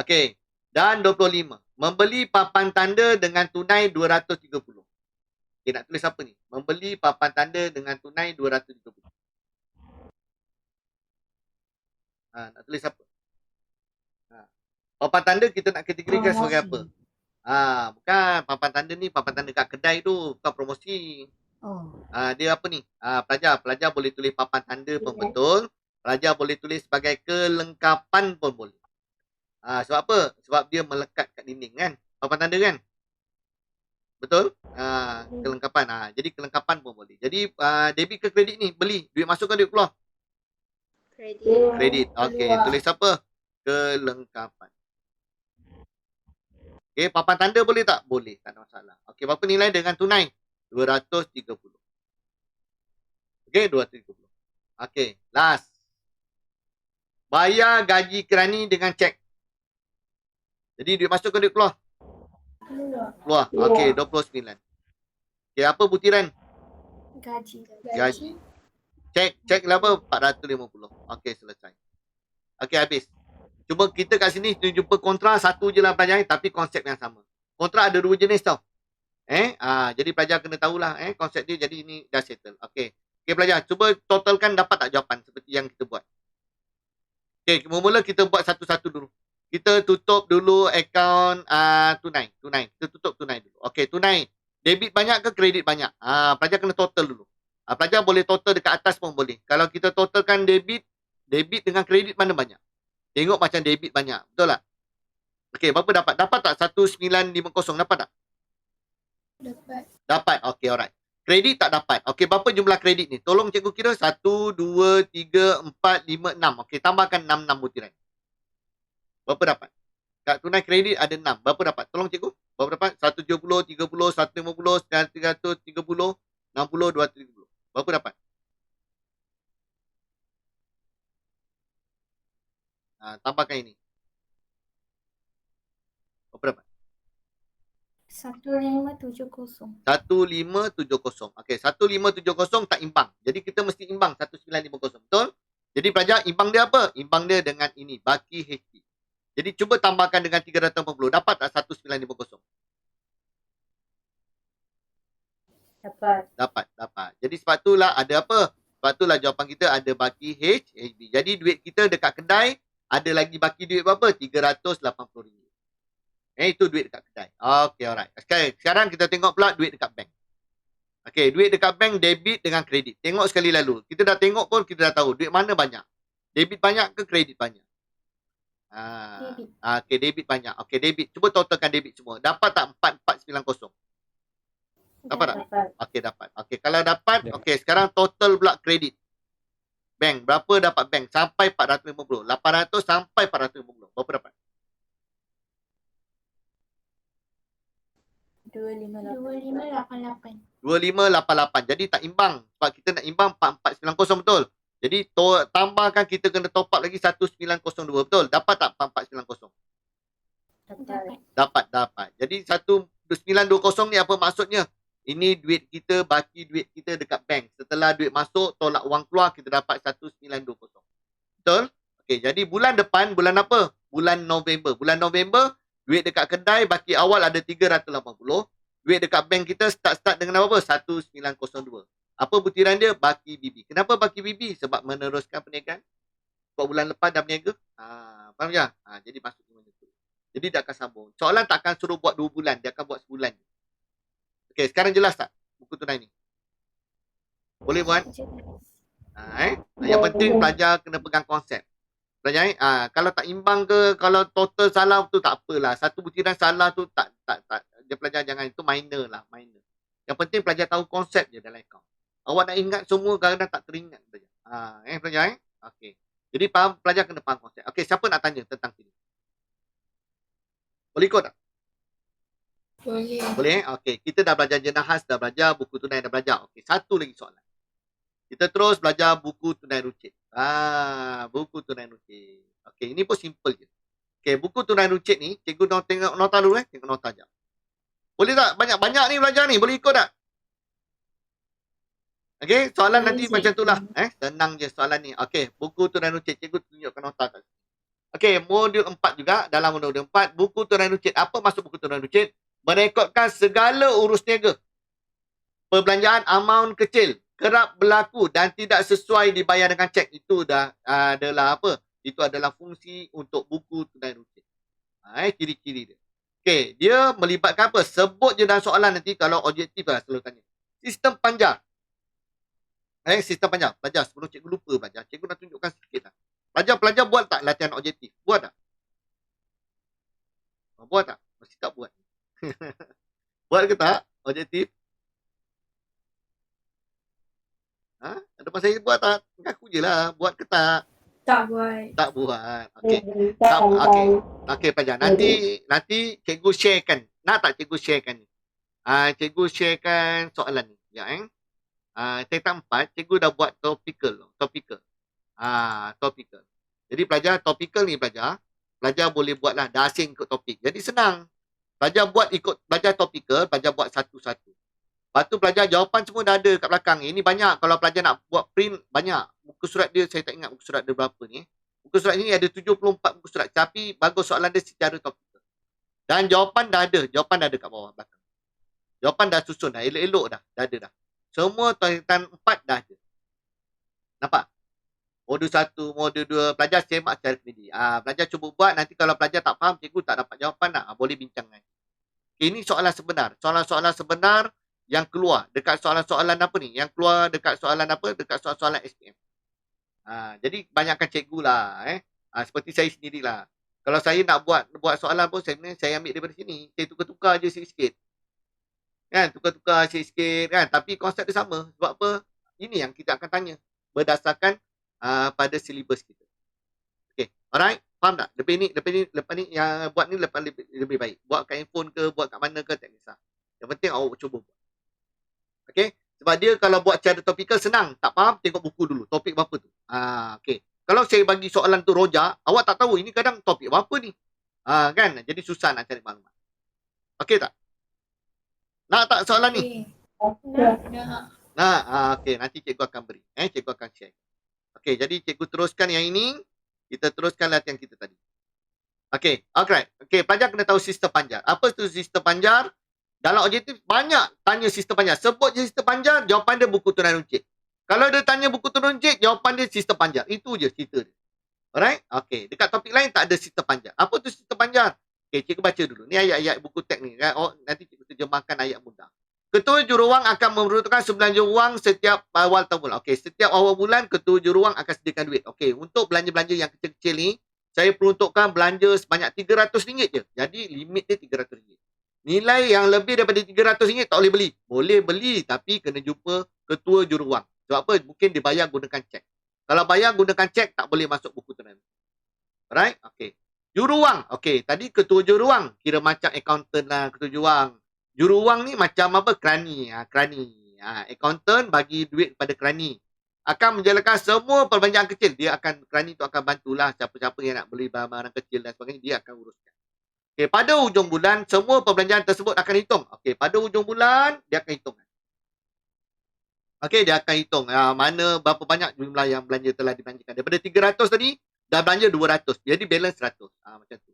Okey. Dan 25. Membeli papan tanda dengan tunai 230. Okey, nak tulis apa ni? Membeli papan tanda dengan tunai 230. Nak tulis apa? Papan tanda kita nak kategorikan sebagai apa? Bukan papan tanda ni, papan tanda kat kedai tu, bukan promosi. Oh. Dia apa ni? Pelajar boleh tulis papan tanda pun betul. Pelajar boleh tulis sebagai kelengkapan pun boleh. Sebab apa? Sebab dia melekat kat dinding kan? Papan tanda kan? Betul? Kelengkapan. Jadi kelengkapan pun boleh. Jadi debit ke kredit ni? Beli. Duit masuk ke duit keluar? Kredit. Kredit. Okey, tulis apa? Kelengkapan. Okey, papan tanda boleh tak? Boleh, tak ada masalah. Okey, berapa nilai dengan tunai? 230. Okey, 230. Okey, last. Bayar gaji kerani dengan cek. Jadi duit masuk ke duit keluar? Keluar. Okey, 29. Okey, apa butiran? Gaji. Gaji. Cek lah apa? 450. Okey, selesai. Okey, habis. Cuma kita kat sini jumpa kontra satu je lah pelajar, tapi konsep yang sama. Kontra ada dua jenis tau. Jadi pelajar kena tahulah konsep dia. Jadi ini dah settle. Okey. Okey pelajar, cuba totalkan dapat tak jawapan seperti yang kita buat. Okey, mula-mula kita buat satu-satu dulu. Kita tutup dulu akaun tunai. Kita tutup tunai dulu. Okey, tunai. Debit banyak ke kredit banyak? Pelajar kena total dulu. Pelajar boleh total dekat atas pun boleh. Kalau kita totalkan debit dengan kredit mana banyak? Tengok macam debit banyak. Betul tak? Okey, berapa dapat? Dapat tak 1950? Dapat tak? Dapat. Dapat. Okey, alright. Kredit tak dapat. Okey, berapa jumlah kredit ni? Tolong cikgu kira. 1, 2, 3, 4, 5, 6. Okey, tambahkan 6 butiran. Berapa dapat? Kat tunai kredit ada 6. Berapa dapat? Tolong cikgu. Berapa dapat? 170, 30, 150, 330, 60, 230. Berapa dapat? Tambahkan ini. Berapa dapat? 1570. 1570. Okey, 1570 tak imbang. Jadi kita mesti imbang 1950. Betul? Jadi pelajar imbang dia apa? Imbang dia dengan ini, baki HP. Jadi cuba tambahkan dengan 380. Dapat tak 1950? Dapat. Jadi sebab itulah ada apa? Sebab itulah jawapan kita ada baki HB. Jadi duit kita dekat kedai ada lagi baki duit berapa? RM380. Itu duit dekat kedai. Okey, alright. Sekarang kita tengok pula duit dekat bank. Okey, duit dekat bank debit dengan kredit. Tengok sekali lalu. Kita dah tengok pun kita dah tahu duit mana banyak. Debit banyak ke kredit banyak? Debit. Okey, debit banyak. Okey, debit. Cuba totalkan debit semua. Dapat tak 4490? Dapat tak? Okey, dapat. Okey, kalau dapat, okey, sekarang total pula kredit. Bank, berapa dapat bank? Sampai 450. 800 sampai 450. Berapa dapat? 2588. 2588. Jadi tak imbang. Sebab kita nak imbang 4490 betul. Jadi tambahkan kita kena top up lagi 1902 betul. Dapat tak 4490? Dapat. Dapat. Jadi 1920 ni apa maksudnya? Ini duit kita, baki duit kita dekat bank. Setelah duit masuk, tolak wang keluar, kita dapat 1920. Betul? Okey, jadi bulan depan, bulan apa? Bulan November. Bulan November, duit dekat kedai, baki awal ada 380. Duit dekat bank kita start dengan apa? 1902. Apa butiran dia? Baki BB. Kenapa baki BB? Sebab meneruskan perniagaan. Sebab bulan lepas dah berniaga. Faham tak? Jadi masuk ke mana tu. Jadi dia akan sambung. Soalan tak akan suruh buat 2 bulan. Dia akan buat sebulan. Okey, sekarang jelas tak? Buku tunai ni. Boleh buat? Yang penting pelajar kena pegang konsep. Pelajar kalau tak imbang ke, kalau total salah tu tak apalah. Satu butiran salah tu tak dia pelajar jangan, itu minor lah, minor. Yang penting pelajar tahu konsep je dalam account. Awak nak ingat semua kadang-kadang tak teringat pelajar. Pelajar Okey. Jadi pelajar kena faham konsep. Okey, siapa nak tanya tentang sini? Boleh ikut tak? Boleh. Boleh Okey, kita dah belajar jenahas, dah belajar buku tunai, dah belajar. Okey, satu lagi soalan. Kita terus belajar buku tunai runcit. Buku tunai runcit. Okey, ini pun simple je. Okey, buku tunai runcit ni, cikgu nak tengok nota dulu tengok nota jap. Boleh tak? Banyak-banyak ni belajar ni, boleh ikut tak? Okey, soalan nanti macam tu lah. Senang je soalan ni. Okey, buku tunai runcit, cikgu tunjukkan nota kat sini. Okey, modul 4 juga, dalam modul 4, buku tunai runcit. Apa maksud buku tunai runcit? Merekodkan segala urus niaga. Perbelanjaan amount kecil kerap berlaku dan tidak sesuai dibayar dengan cek. Itu dah adalah apa? Itu adalah fungsi untuk buku tunai runcit. Ciri-ciri dia. Okey, dia melibatkan apa? Sebut je dalam soalan nanti kalau objektif lah selalu tanya. Sistem panjar. Sistem panjar. Pelajar, sebelum cikgu lupa pelajar, cikgu nak tunjukkan sikit lah. Pelajar buat tak latihan objektif? Buat tak? Buat tak? Mesti tak buat. Buat ke tak objektif? Ada masa saya buat tak? Ngaku je lah. Buat ke tak? Tak buat. Tak buat. Okey. Okey pelajar. Nanti cikgu sharekan. Nak tak cikgu sharekan ni? Cikgu sharekan soalan ni. Ya Tentang 4, cikgu dah buat topical. Topical. Jadi pelajar topical ni pelajar boleh buatlah dah asing ikut topik. Jadi senang. Pelajar buat ikut belajar topical, pelajar buat satu-satu. Lepas tu pelajar jawapan semua dah ada kat belakang. Ini banyak kalau pelajar nak buat print banyak. Muka surat dia saya tak ingat muka surat dia berapa ni. Muka surat ni ada 74 muka surat. Tapi bagus soalan dia secara topikal. Dan jawapan dah ada. Jawapan dah ada kat bawah belakang. Jawapan dah susun dah. Elok-elok dah. Dah ada dah. Semua tentang 4 dah ada. Nampak? Modul 1, modul 2, pelajar semak secara kredit. Pelajar cuba buat, nanti kalau pelajar tak faham, cikgu tak dapat jawapan nak, boleh bincang dengan. Ini soalan sebenar. Soalan-soalan sebenar yang keluar dekat soalan-soalan apa ni? Yang keluar dekat soalan apa? Dekat soalan-soalan SPM. Jadi banyakkan cikgu lah. Seperti saya sendirilah. Kalau saya nak buat soalan pun, saya ambil daripada sini. Saya tukar-tukar je sikit-sikit. Kan? Tukar-tukar sikit-sikit kan? Tapi konsep dia sama. Sebab apa? Ini yang kita akan tanya. Berdasarkan pada silibus kita. Okay, alright, faham tak? Lepas ni yang buat ni lebih baik. Buat kat handphone ke, buat kat mana ke, tak kisah. Yang penting awak cuba buat. Okay, sebab dia kalau buat cara topikal senang. Tak faham, tengok buku dulu. Topik berapa tu? Okay. Kalau saya bagi soalan tu rojak, awak tak tahu ini kadang topik berapa ni. Kan? Jadi susah nak cari maklumat. Okay tak? Nak tak soalan ni? Nak. Okay, nanti cikgu akan beri. Cikgu akan share. Okey, jadi cikgu teruskan yang ini. Kita teruskan latihan kita tadi. Okey, alright. Okey, pelajar kena tahu sistem panjar. Apa tu sistem panjar? Dalam objektif banyak tanya sistem panjar. Sebut je sistem panjar, jawapan dia buku tunai runcit. Kalau dia tanya buku tunai runcit, jawapan dia sistem panjar. Itu je cerita dia. Alright? Okey, dekat topik lain tak ada sistem panjar. Apa tu sistem panjar? Okey, cikgu baca dulu. Ni ayat-ayat buku teks ni. Nanti cikgu terjemahkan ayat mudah. Ketua juruwang akan memperuntukkan sebelanja wang setiap awal tahun. Okey, setiap awal bulan ketua juruwang akan sediakan duit. Okey, untuk belanja-belanja yang kecil-kecil ni, saya peruntukkan belanja sebanyak RM300 je. Jadi limit dia RM300. Nilai yang lebih daripada RM300 tak boleh beli. Boleh beli tapi kena jumpa ketua juruwang. Sebab apa? Mungkin dibayar gunakan cek. Kalau bayar gunakan cek tak boleh masuk buku tunai. Alright? Okey. Juruwang. Okey, tadi ketua juruwang kira macam accountant lah ketua juruwang. Juruwang ni macam apa? Kerani. Accountant bagi duit kepada kerani. Akan menjalankan semua perbelanjaan kecil. Kerani tu akan bantulah siapa-siapa yang nak beli barang kecil dan sebagainya. Dia akan uruskan. Okay, pada hujung bulan, semua perbelanjaan tersebut akan hitung. Okay, pada hujung bulan, dia akan hitung. Okay, dia akan hitung. Mana berapa banyak jumlah yang belanja telah dibelanjakan. Daripada 300 tadi, dah belanja 200. Jadi balance 100. Macam tu.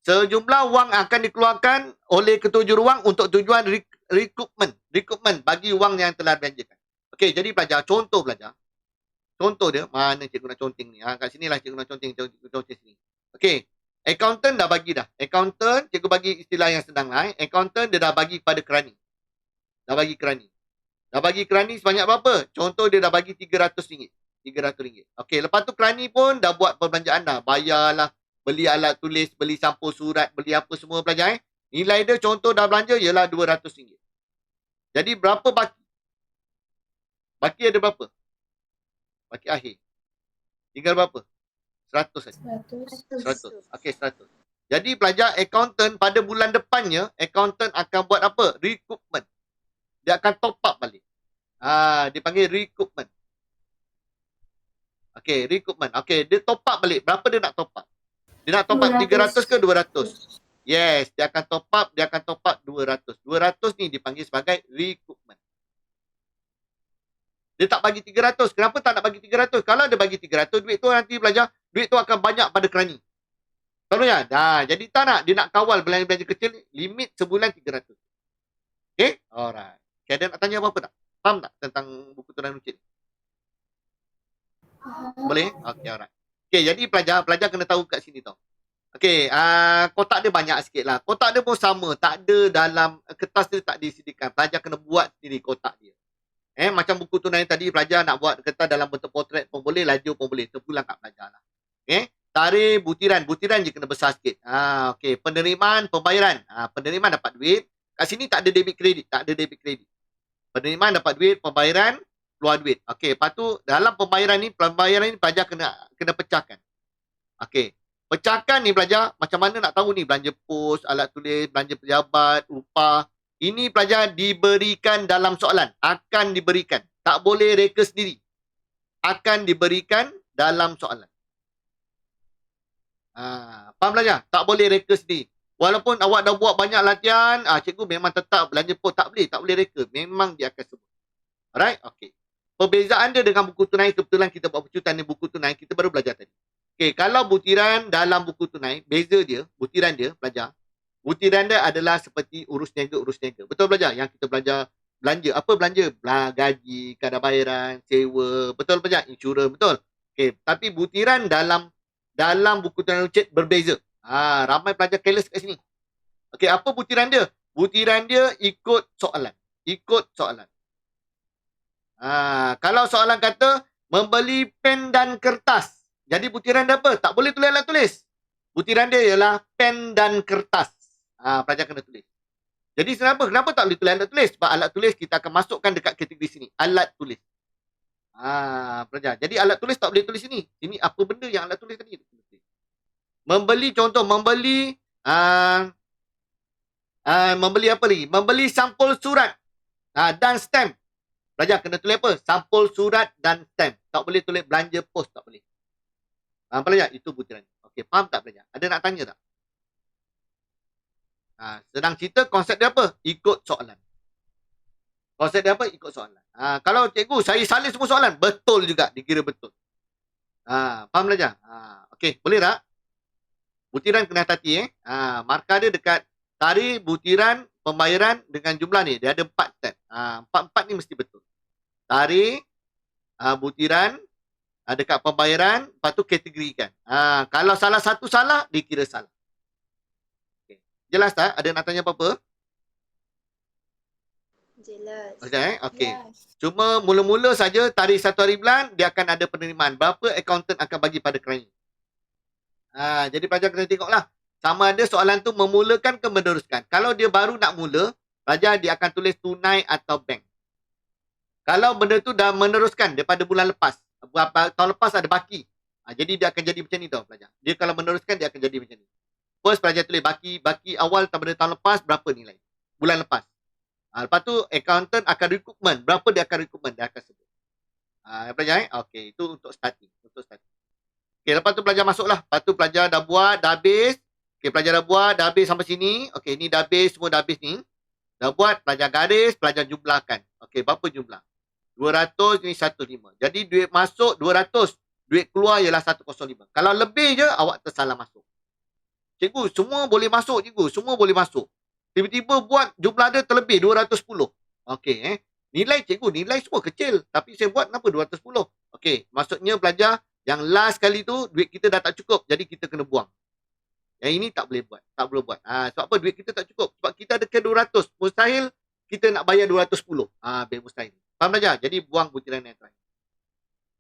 Sejumlah wang akan dikeluarkan oleh ketua juruwang untuk tujuan recoupment bagi wang yang telah belanjakan. Okey, jadi pelajar, contoh pelajar. Contoh dia, mana cikgu nak conteng ni? Kat sini lah cikgu nak conteng sini. Okey, accountant dah bagi dah. Accountant, cikgu bagi istilah yang senang lah. Accountant dia dah bagi kepada kerani. Dah bagi kerani sebanyak berapa? Contoh dia dah bagi RM300. RM300. Okey, lepas tu kerani pun dah buat perbelanjaan dah. Bayarlah, beli alat tulis, beli sampul surat, beli apa semua pelajar. Nilai dia contoh dah belanja ialah RM200. Jadi berapa baki? Baki ada berapa? Baki akhir. Tinggal berapa? 100 saja. 100. Okey, 100. Jadi pelajar accountant pada bulan depannya, accountant akan buat apa? Recoupment. Dia akan top up balik. Dipanggil recoupment. Okey, recoupment. Okey, dia top up balik. Berapa dia nak top up? Dia nak top up 300 ke 200? Yes, dia akan top up 200. 200 ni dipanggil sebagai recoupment. Dia tak bagi 300. Kenapa tak nak bagi 300? Kalau dia bagi 300, duit tu nanti belajar, duit tu akan banyak pada kerani. Contohnya, jadi tak nak, dia nak kawal belanja-belanja kecil, limit sebulan 300. Okay? Alright. Okay, ada nak tanya apa-apa tak? Faham tak tentang buku tunai runcit? Boleh? Okay, alright. Okay, jadi pelajar kena tahu kat sini tau. Okay, kotak dia banyak sikit lah. Kotak dia pun sama, tak ada dalam, kertas dia tak disediakan. Pelajar kena buat sendiri kotak dia. Macam buku tunai tadi, pelajar nak buat kertas dalam bentuk potret pun boleh, laju pun boleh. Terpulang kat pelajar lah. Okay. Tarikh butiran je kena besar sikit. Okay. Penerimaan, pembayaran. Penerimaan dapat duit. Kat sini tak ada debit kredit. Penerimaan dapat duit, pembayaran, keluar duit. Okay. Lepas tu, dalam pembayaran ni pelajar kena pecahkan. Okay. Pecahkan ni pelajar, macam mana nak tahu ni? Belanja pos, alat tulis, belanja pejabat, upah. Ini pelajar diberikan dalam soalan. Akan diberikan. Tak boleh reka sendiri. Akan diberikan dalam soalan. Faham pelajar? Tak boleh reka sendiri. Walaupun awak dah buat banyak latihan, cikgu memang tetap belanja pos. Tak boleh reka. Memang dia akan sebut. Alright? Okay. Perbezaan dia dengan buku tunai, kebetulan kita buat pecutan ni buku tunai, kita baru belajar tadi. Okay, kalau butiran dalam buku tunai, beza dia, butiran dia, pelajar, butiran dia adalah seperti urus niaga. Betul pelajar? Yang kita belanja. Apa belanja? Gaji, kadar bayaran, sewa. Betul pelajar? Insurans, betul. Okay. Tapi butiran dalam buku tunai runcit berbeza. Ramai pelajar careless kat sini. Okay, apa butiran dia? Butiran dia ikut soalan. Kalau soalan kata, membeli pen dan kertas. Jadi butiran dia apa? Tak boleh tulis alat tulis. Butiran dia ialah pen dan kertas. Pelajar kena tulis. Jadi kenapa tak boleh tulis alat tulis? Sebab alat tulis kita akan masukkan dekat kategori sini. Alat tulis. Pelajar. Jadi alat tulis tak boleh tulis sini. Ini apa benda yang alat tulis tadi? Membeli, contoh. Membeli apa lagi? Membeli sampul surat. Dan stamp. Pelajar kena tulis apa? Sampul surat dan stamp. Tak boleh tulis belanja pos. Tak boleh. Pelajar, itu butiran. Okey, faham tak pelajar? Ada nak tanya tak? Sedang cerita konsep dia apa? Ikut soalan. Kalau cikgu, saya salin semua soalan. Betul juga. Dikira betul. Faham pelajar? Okey, boleh tak? Butiran kena hati. Markah dia dekat tarikh, butiran, pembayaran dengan jumlah ni. Dia ada 4 tab. 4 ni mesti betul. Tarikh, butiran, dekat pembayaran, lepas tu kategorikan. Kalau salah satu salah, dikira salah. Okay. Jelas tak? Ada nak tanya apa-apa? Jelas. Okay. Yes. Cuma mula-mula saja tarikh 1 hari bulan, dia akan ada penerimaan. Berapa accountant akan bagi pada kerani. Jadi pelajar kena tengoklah. Sama ada soalan tu memulakan ke meneruskan. Kalau dia baru nak mula, pelajar dia akan tulis tunai atau bank. Kalau benda tu dah meneruskan daripada bulan lepas, tahun lepas ada baki. Jadi dia akan jadi macam ni tau pelajar. Dia kalau meneruskan dia akan jadi macam ni. First pelajar tulis baki awal pada tahun lepas berapa nilai? Bulan lepas. Lepas tu accountant akan recoupment. Berapa dia akan recoupment? Dia akan sebut. Pelajar Okey, itu untuk starting. Okey, lepas tu pelajar masuklah. Lepas tu pelajar dah buat, dah habis. Okey, pelajar dah buat, dah habis sampai sini. Okey, ni dah habis, semua dah habis ni. Dah buat, pelajar garis, pelajar jumlahkan. Okey, berapa jumlah? 200 ni 105. Jadi duit masuk 200. Duit keluar ialah 105. Kalau lebih je, awak tersalah masuk. Cikgu, semua boleh masuk cikgu. Semua boleh masuk. Tiba-tiba buat jumlah dia terlebih 210. Okey, nilai cikgu, nilai semua kecil. Tapi saya buat kenapa 210? Okey, maksudnya pelajar yang last kali tu duit kita dah tak cukup. Jadi kita kena buang. Yang ini tak boleh buat. Tak boleh buat. Sebab apa? Duit kita tak cukup. Sebab kita ada ke 200. Mustahil kita nak bayar 210. Mustahil. Faham pelajar? Jadi buang butiran yang terakhir.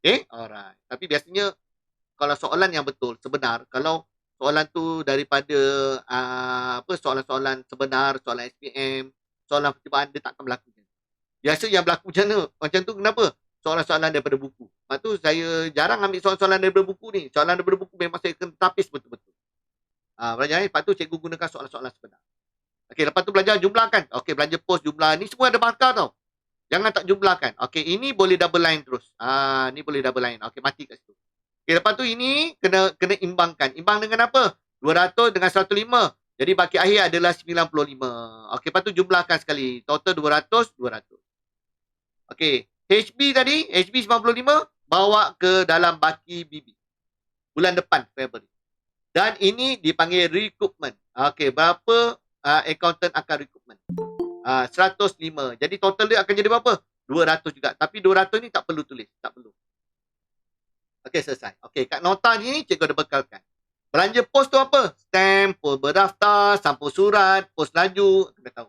Okay? Alright. Tapi biasanya kalau soalan yang betul, sebenar, kalau soalan tu daripada soalan-soalan sebenar, soalan SPM, soalan percubaan, dia takkan berlaku. Biasa yang berlaku macam tu kenapa? Soalan-soalan daripada buku. Lepas tu saya jarang ambil soalan-soalan daripada buku ni. Soalan daripada buku memang saya kena tapis betul-betul. Belajar lepas tu cikgu gunakan soalan-soalan sebenar. Okey, lepas tu belajar jumlahkan. Okey, belanja pos jumlah. Ni semua ada markah tau. Jangan tak jumlahkan. Okey, ini boleh double line terus. Ni boleh double line. Okey, mati kat situ. Okey, lepas tu ini kena imbangkan. Imbang dengan apa? 200 dengan 105. Jadi baki akhir adalah 95. Okey, lepas tu jumlahkan sekali. Total 200, 200. Okey, HB tadi, HB 95 bawa ke dalam baki BB. Bulan depan, Februari. Dan ini dipanggil recoupment. Okey, berapa accountant akan recoupment? 105. Jadi total dia akan jadi berapa? 200 juga. Tapi 200 ni tak perlu tulis. Tak perlu. Okey, selesai. Okey, kat nota ni cikgu ada bekalkan. Belanja pos tu apa? Stamp, pos berdaftar, sampul surat, pos laju. Kita tahu.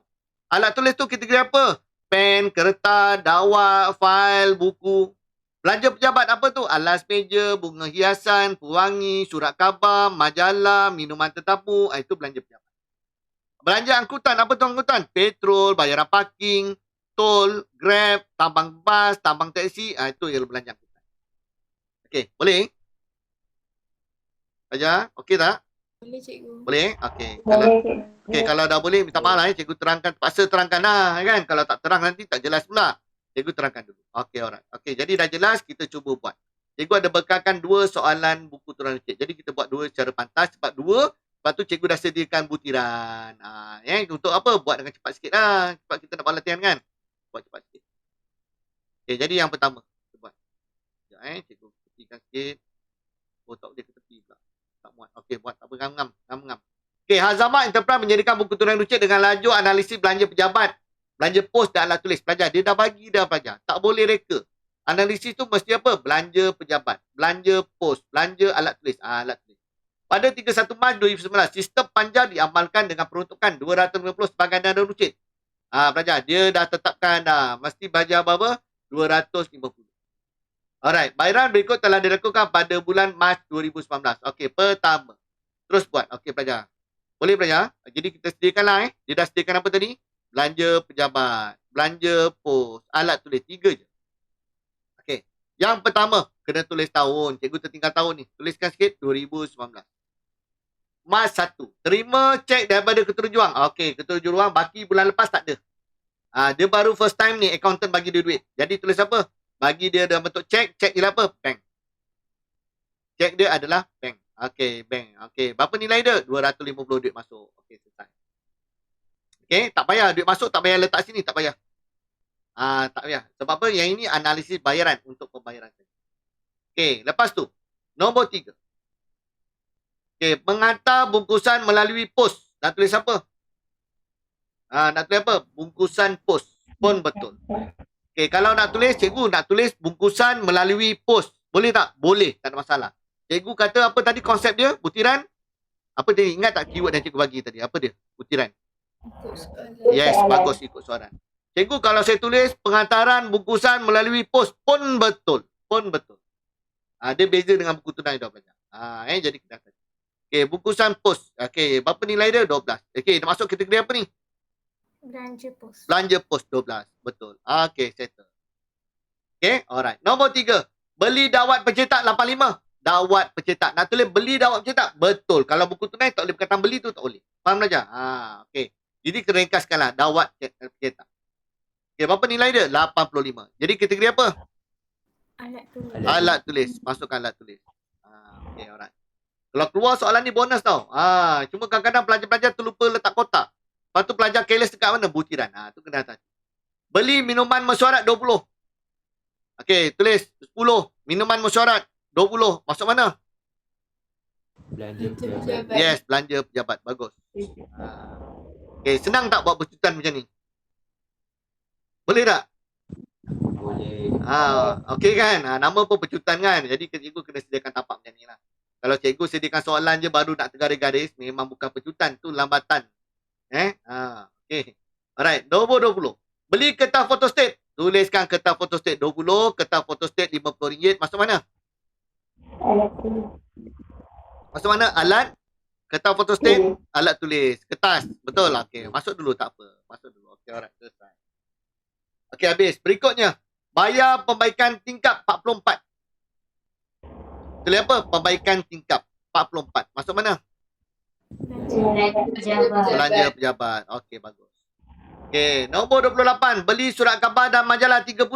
Alat tulis tu kategori apa? Pen, kertas, dawat, fail, buku. Belanja pejabat apa tu? Alas meja, bunga hiasan, pewangi, surat khabar, majalah, minuman tetamu. Itu belanja pejabat. Belanja angkutan. Apa tu angkutan? Petrol, bayaran parking, tol, grab, tambang bas, tambang teksi. Itu yang belanja angkutan. Okey, boleh? Aja, okey tak? Boleh cikgu. Boleh? Okey. Kalau dah boleh, minta maaf lah. Cikgu terangkan. Terpaksa terangkan lah kan. Kalau tak terang nanti tak jelas pula. Cikgu terangkan dulu. Okey, alright. Okey, jadi dah jelas, kita cuba buat. Cikgu ada bekalkan 2 soalan buku turunan runcit. Jadi kita buat 2 secara pantas. Sebab 2, lepas tu cikgu dah sediakan butiran. Untuk apa? Buat dengan cepat sikit lah. Sebab kita nak buat latihan kan. Buat cepat sikit. Okey, jadi yang pertama. Kita buat. Sekejap cikgu petikan sikit. Tak boleh ke tepi pula. Tak muat. Okey, buat. Tak apa, ngam-ngam. Okey, Hazama Enterprise menjadikan buku turunan runcit dengan laju analisis belanja pejabat. Belanja pos dan alat tulis. Pelajar, dia dah bagi dah pelajar. Tak boleh reka. Analisis tu mesti apa? Belanja pejabat. Belanja pos. Belanja alat tulis. Alat tulis. Pada 31 Mac 2019, sistem panja diamalkan dengan peruntukan 250 sebagai dana runcit. Pelajar, dia dah tetapkan dah. Mesti bajar berapa? 250. Alright, bayaran berikut telah dilakukan pada bulan Mac 2019. Okey, pertama. Terus buat. Okey, pelajar. Boleh pelajar? Jadi kita sediakanlah Dia dah sediakan apa tadi? Belanja pejabat, belanja pos, alat tulis. 3 je. Okey. Yang pertama, kena tulis tahun. Cikgu tertinggal tahun ni. Tuliskan sikit 2019. Mas 1. Terima cek daripada ketujuan. Okey, ketujuan baki bulan lepas tak ada. Dia baru first time ni accountant bagi dia duit. Jadi tulis apa? Bagi dia dalam bentuk cek. Cek dia apa? Bank. Cek dia adalah bank. Okey, bank. Okey, berapa nilai dia? 250 duit masuk. Okey, selesai. Okey, tak payah. Duit masuk tak payah letak sini. Tak payah. Tak payah. Sebab apa? Yang ini analisis bayaran untuk pembayaran. Okey, lepas tu. Nombor 3. Okey, menghantar bungkusan melalui pos. Nak tulis apa? Nak tulis apa? Bungkusan pos. Pun betul. Okey, kalau nak tulis, cikgu nak tulis bungkusan melalui pos. Boleh tak? Boleh. Tak ada masalah. Cikgu kata apa tadi konsep dia? Butiran? Apa dia? Ingat tak keyword yang cikgu bagi tadi? Apa dia? Butiran. Ikut soalan. Yes, bagus ikut soalan. Cikgu kalau saya tulis penghantaran bungkusan melalui pos pun betul. Pun betul. Dia beza dengan buku tunai dah belajar. Jadi kita kata. Okey, bungkusan pos. Okey, berapa nilai dia? 12. Okey, dia masuk kategori apa ni? Belanja pos. Belanja pos 12. Betul. Okey, settle. Okey, alright. Nombor 3. Beli dawat pencetak 85. Dawat pencetak. Nak tulis beli dawat pencetak? Betul. Kalau buku tunai tak boleh perkataan beli tu tak boleh. Faham belajar? Okey. Jadi kena ringkaskanlah dawat pencetak. Okey, berapa nilai dia? 85. Jadi kategori apa? Alat tulis. Alat tulis. Masukkan alat tulis. Okey, alright. Kalau keluar soalan ni bonus tau. Cuma kadang-kadang pelajar-pelajar terlupa letak kotak. Lepas tu pelajar careless dekat mana? Butiran. Tu kena hati. Beli minuman mesyuarat 20. Okey, tulis 10. Minuman mesyuarat 20. Masuk mana? Belanja Belanja pejabat. pejabat. Yes, belanja pejabat. Bagus. Okey, Okay, senang tak buat pecutan macam ni? Boleh tak? Boleh. Okey kan? Nama pun pecutan kan? Jadi cikgu kena sediakan tapak macam ni lah. Kalau cikgu sediakan soalan je baru nak tergaris-garis, memang bukan pecutan, tu lambatan. Okey. Alright, nombor 20. Beli kertas photostat. Tuliskan kertas photostat 20, kertas photostat RM50. Masuk mana? Masuk mana? Alat kertas photostat, alat tulis, kertas. Betul lah. Okey, masuk dulu tak apa. Masuk dulu. Okey, alright, selesai. Okey, habis. Berikutnya, bayar pembaikan tingkap 44. Tulis apa? Pembaikan tingkap 44. Masuk mana? Belanja pejabat. Okey, bagus. Okey, nombor 28. Beli surat khabar dan majalah 30.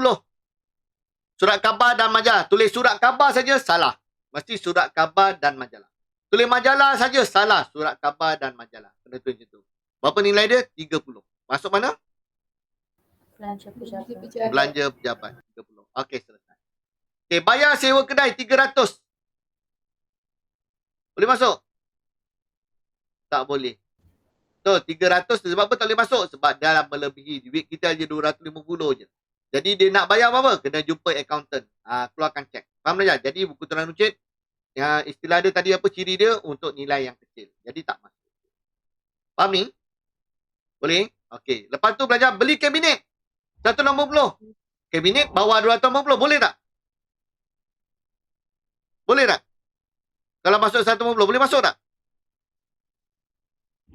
Surat khabar dan majalah. Tulis surat khabar saja salah. Mesti surat khabar dan majalah. Tulis majalah saja salah. Surat khabar dan majalah. Kena tulis macam tu. Berapa nilai dia? 30. Masuk mana? Belanja pejabat. Belanja pejabat 30. Okey, selesai. Okey, bayar sewa kedai 300. Boleh masuk? Tak boleh. So, 300 sebab apa tak boleh masuk? Sebab dah melebihi. Duit kita je 250 je. Jadi dia nak bayar apa? Kena jumpa accountant. Keluarkan cek. Faham tak? Jadi buku Terengganu Encik, istilah dia tadi apa? Ciri dia untuk nilai yang kecil. Jadi tak masuk. Faham ni? Boleh? Okey. Lepas tu belajar beli kabinet. 160. Kabinet bawah 250. Boleh tak? Boleh tak? Kalau masuk 150, boleh masuk tak?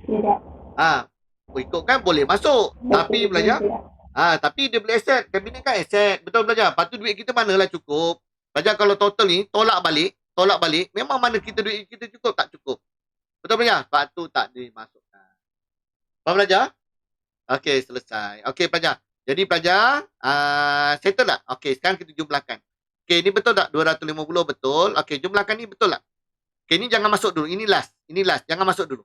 Tidak. Ikutkan boleh masuk. Tapi belajar. Tapi dia boleh aset. Kabinet kan aset. Betul belajar. Lepas tu duit kita manalah cukup. Belajar kalau total ni, tolak balik. Memang mana kita duit kita cukup, tak cukup. Betul belajar? Sebab tu tak dimasukkan. Faham belajar? Okey, selesai. Okey, pelajar. Jadi pelajar, settle tak? Okey, sekarang kita jumlahkan. Okey, ni betul tak? 250 betul. Okey, jumlahkan ni betul tak? Okey, ni jangan masuk dulu. Ini last. Jangan masuk dulu.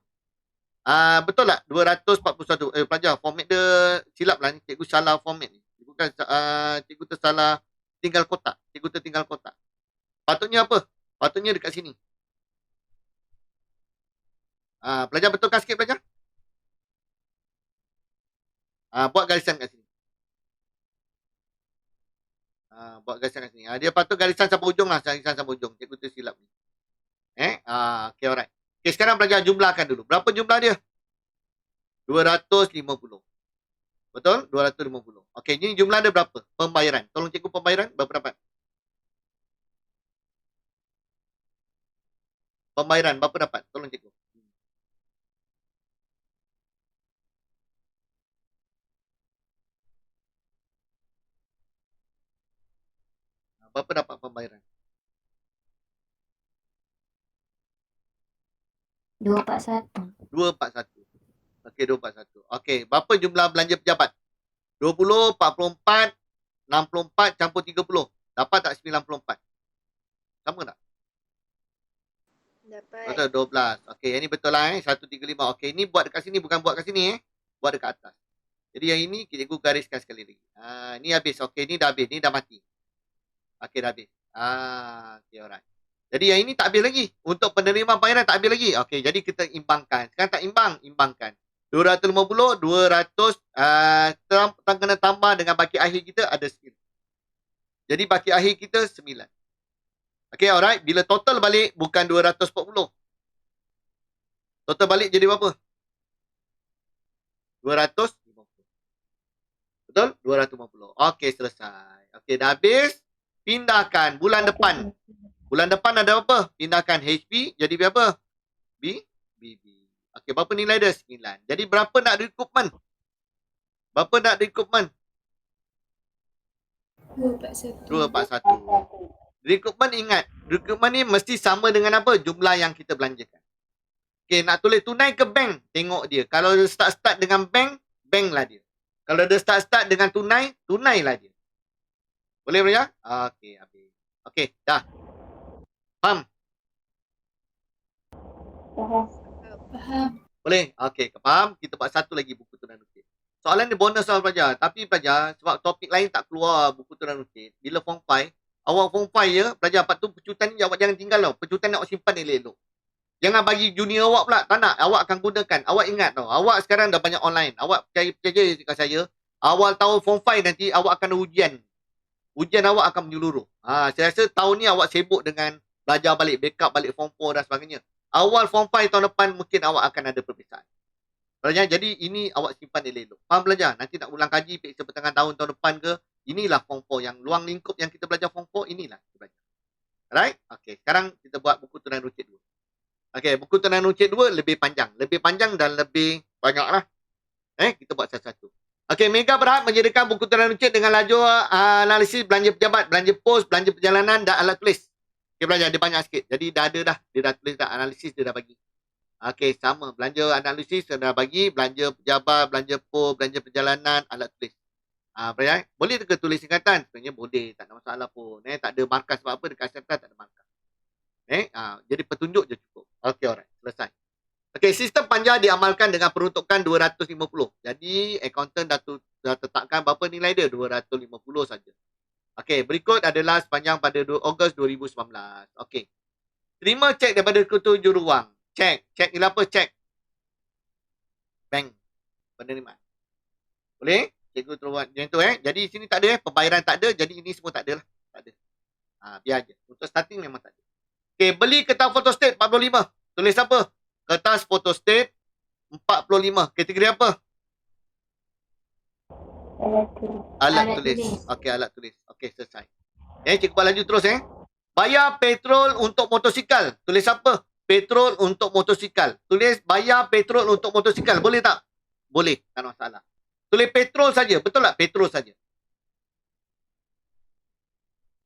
Betul tak? 241. Pelajar, format dia silap lah ni. Cikgu salah format ni. Cikgu tersalah tinggal kotak. Cikgu tertinggal kotak. Patutnya apa? Patutnya dekat sini. Pelajar betulkan sikit pelajar. Buat garisan kat sini. Buat garisan kat sini. Dia patut garisan sampai ujung lah. Garisan sampai ujung. Cikgu tersilap ni. Okay, alright. Okay, sekarang belajar jumlahkan dulu. Berapa jumlah dia? 250. Betul? 250. Okay, ni jumlah dia berapa? Pembayaran. Tolong cikgu pembayaran. Berapa dapat? Pembayaran. Berapa dapat? Tolong cikgu. Berapa dapat pembayaran? 241. 241. Okey, 241. Okey, berapa jumlah belanja pejabat? 20, 44, 64 campur 30. Dapat tak 94? Sama tak? Dapat. Betul, 12. Okey, yang ni betul lah 135. Okey, ni buat dekat sini, bukan buat kat sini Buat dekat atas. Jadi yang ini cikgu gariskan sekali lagi. Ni habis. Okey, ni dah habis. Ni dah mati. Okey, dah habis. Okey, alright. Jadi yang ini tak habis lagi. Untuk penerimaan pembayaran tak habis lagi. Okey, jadi kita imbangkan. Sekarang tak imbang, imbangkan. 250, 200, kena tambah dengan baki akhir kita ada 9. Jadi baki akhir kita 9. Okey, alright. Bila total balik, bukan 240. Total balik jadi berapa? 250. Betul? 250. Okey, selesai. Okey, dah habis. Pindahkan bulan depan. Bulan depan ada apa? Pindahkan HB jadi berapa? BB. Okey, berapa nilai dia? 9. Jadi berapa nak recoupment? Berapa nak recoupment? 241. 241. Recoupment ingat. Recoupment ni mesti sama dengan apa? Jumlah yang kita belanjakan. Okey, nak tulis tunai ke bank? Tengok dia. Kalau dia start dengan bank, bank lah dia. Kalau dia start dengan tunai, tunai lah dia. Boleh boleh ya? Okey, habis. Okey, dah. Faham? Faham. Boleh? Okey, faham. Kita buat satu lagi buku Terengganu Encik. Soalan ni bonus soal pelajar. Tapi pelajar, sebab topik lain tak keluar buku Terengganu Encik. Bila form 5, awak form 5 je, pelajar. Lepas tu pecutan ni awak jangan tinggal tau. Pecutan ni awak simpan elok-elok. Jangan bagi junior awak pula. Tak nak. Awak akan gunakan. Awak ingat tau. Awak sekarang dah banyak online. Awak percaya dengan saya. Awal tahun form 5 nanti awak akan ada ujian. Ujian awak akan menyeluruh. Saya rasa tahun ni awak sibuk dengan belajar balik, backup balik form 4 dan sebagainya. Awal form 5 tahun depan mungkin awak akan ada perpisahan. Belajar. Jadi ini awak simpan elok-elok. Faham belajar? Nanti nak ulang kaji periksa pertengahan tahun depan ke, inilah form 4 yang luang lingkup yang kita belajar form 4, inilah kita belajar. Alright? Okay. Sekarang kita buat buku turunan runcit 2. Okay. Buku turunan runcit 2 lebih panjang. Lebih panjang dan lebih banyak lah. Kita buat satu-satu. Okay. Mega berhak menyediakan buku turunan runcit dengan lajur analisis belanja pejabat, belanja pos, belanja perjalanan dan alat tulis. Okay. Belajar. Dia banyak sikit. Jadi dah ada dah. Dia dah tulis dah. Analisis dia dah bagi. Okey, sama. Belanja analisis dah bagi, belanja pejabat, belanja pos, belanja perjalanan, alat tulis. Boleh ke tulis singkatan? Sebenarnya boleh, tak ada masalah pun. Tak ada markah sebab apa dekat serta tak ada markah. Jadi petunjuk je cukup. Okey, alright. Selesai. Okey, sistem panja diamalkan dengan peruntukan 250. Jadi accountant dah tetapkan berapa nilai dia? 250 saja. Okey, berikut adalah sepanjang pada 2 Ogos 2019. Okey. Terima cek daripada ketua juruwang. Cek ni apa? Cek bank penerimaan. Boleh? Cikgu terus buat macam tu Jadi sini tak ada pembayaran tak ada. Jadi ini semua tak ada lah. Tak ada. Biar je. Untuk starting memang tak ada. Okey, beli kertas photostat 45. Tulis apa? Kertas photostat 45. Kategori apa? Alat tulis. Okey, alat tulis. Okey, selesai. Cikgu buat laju terus Bayar petrol untuk motosikal. Tulis apa? Petrol untuk motosikal. Tulis bayar petrol untuk motosikal. Boleh tak? Boleh. Tak ada masalah. Tulis petrol saja. Betul tak? Petrol saja.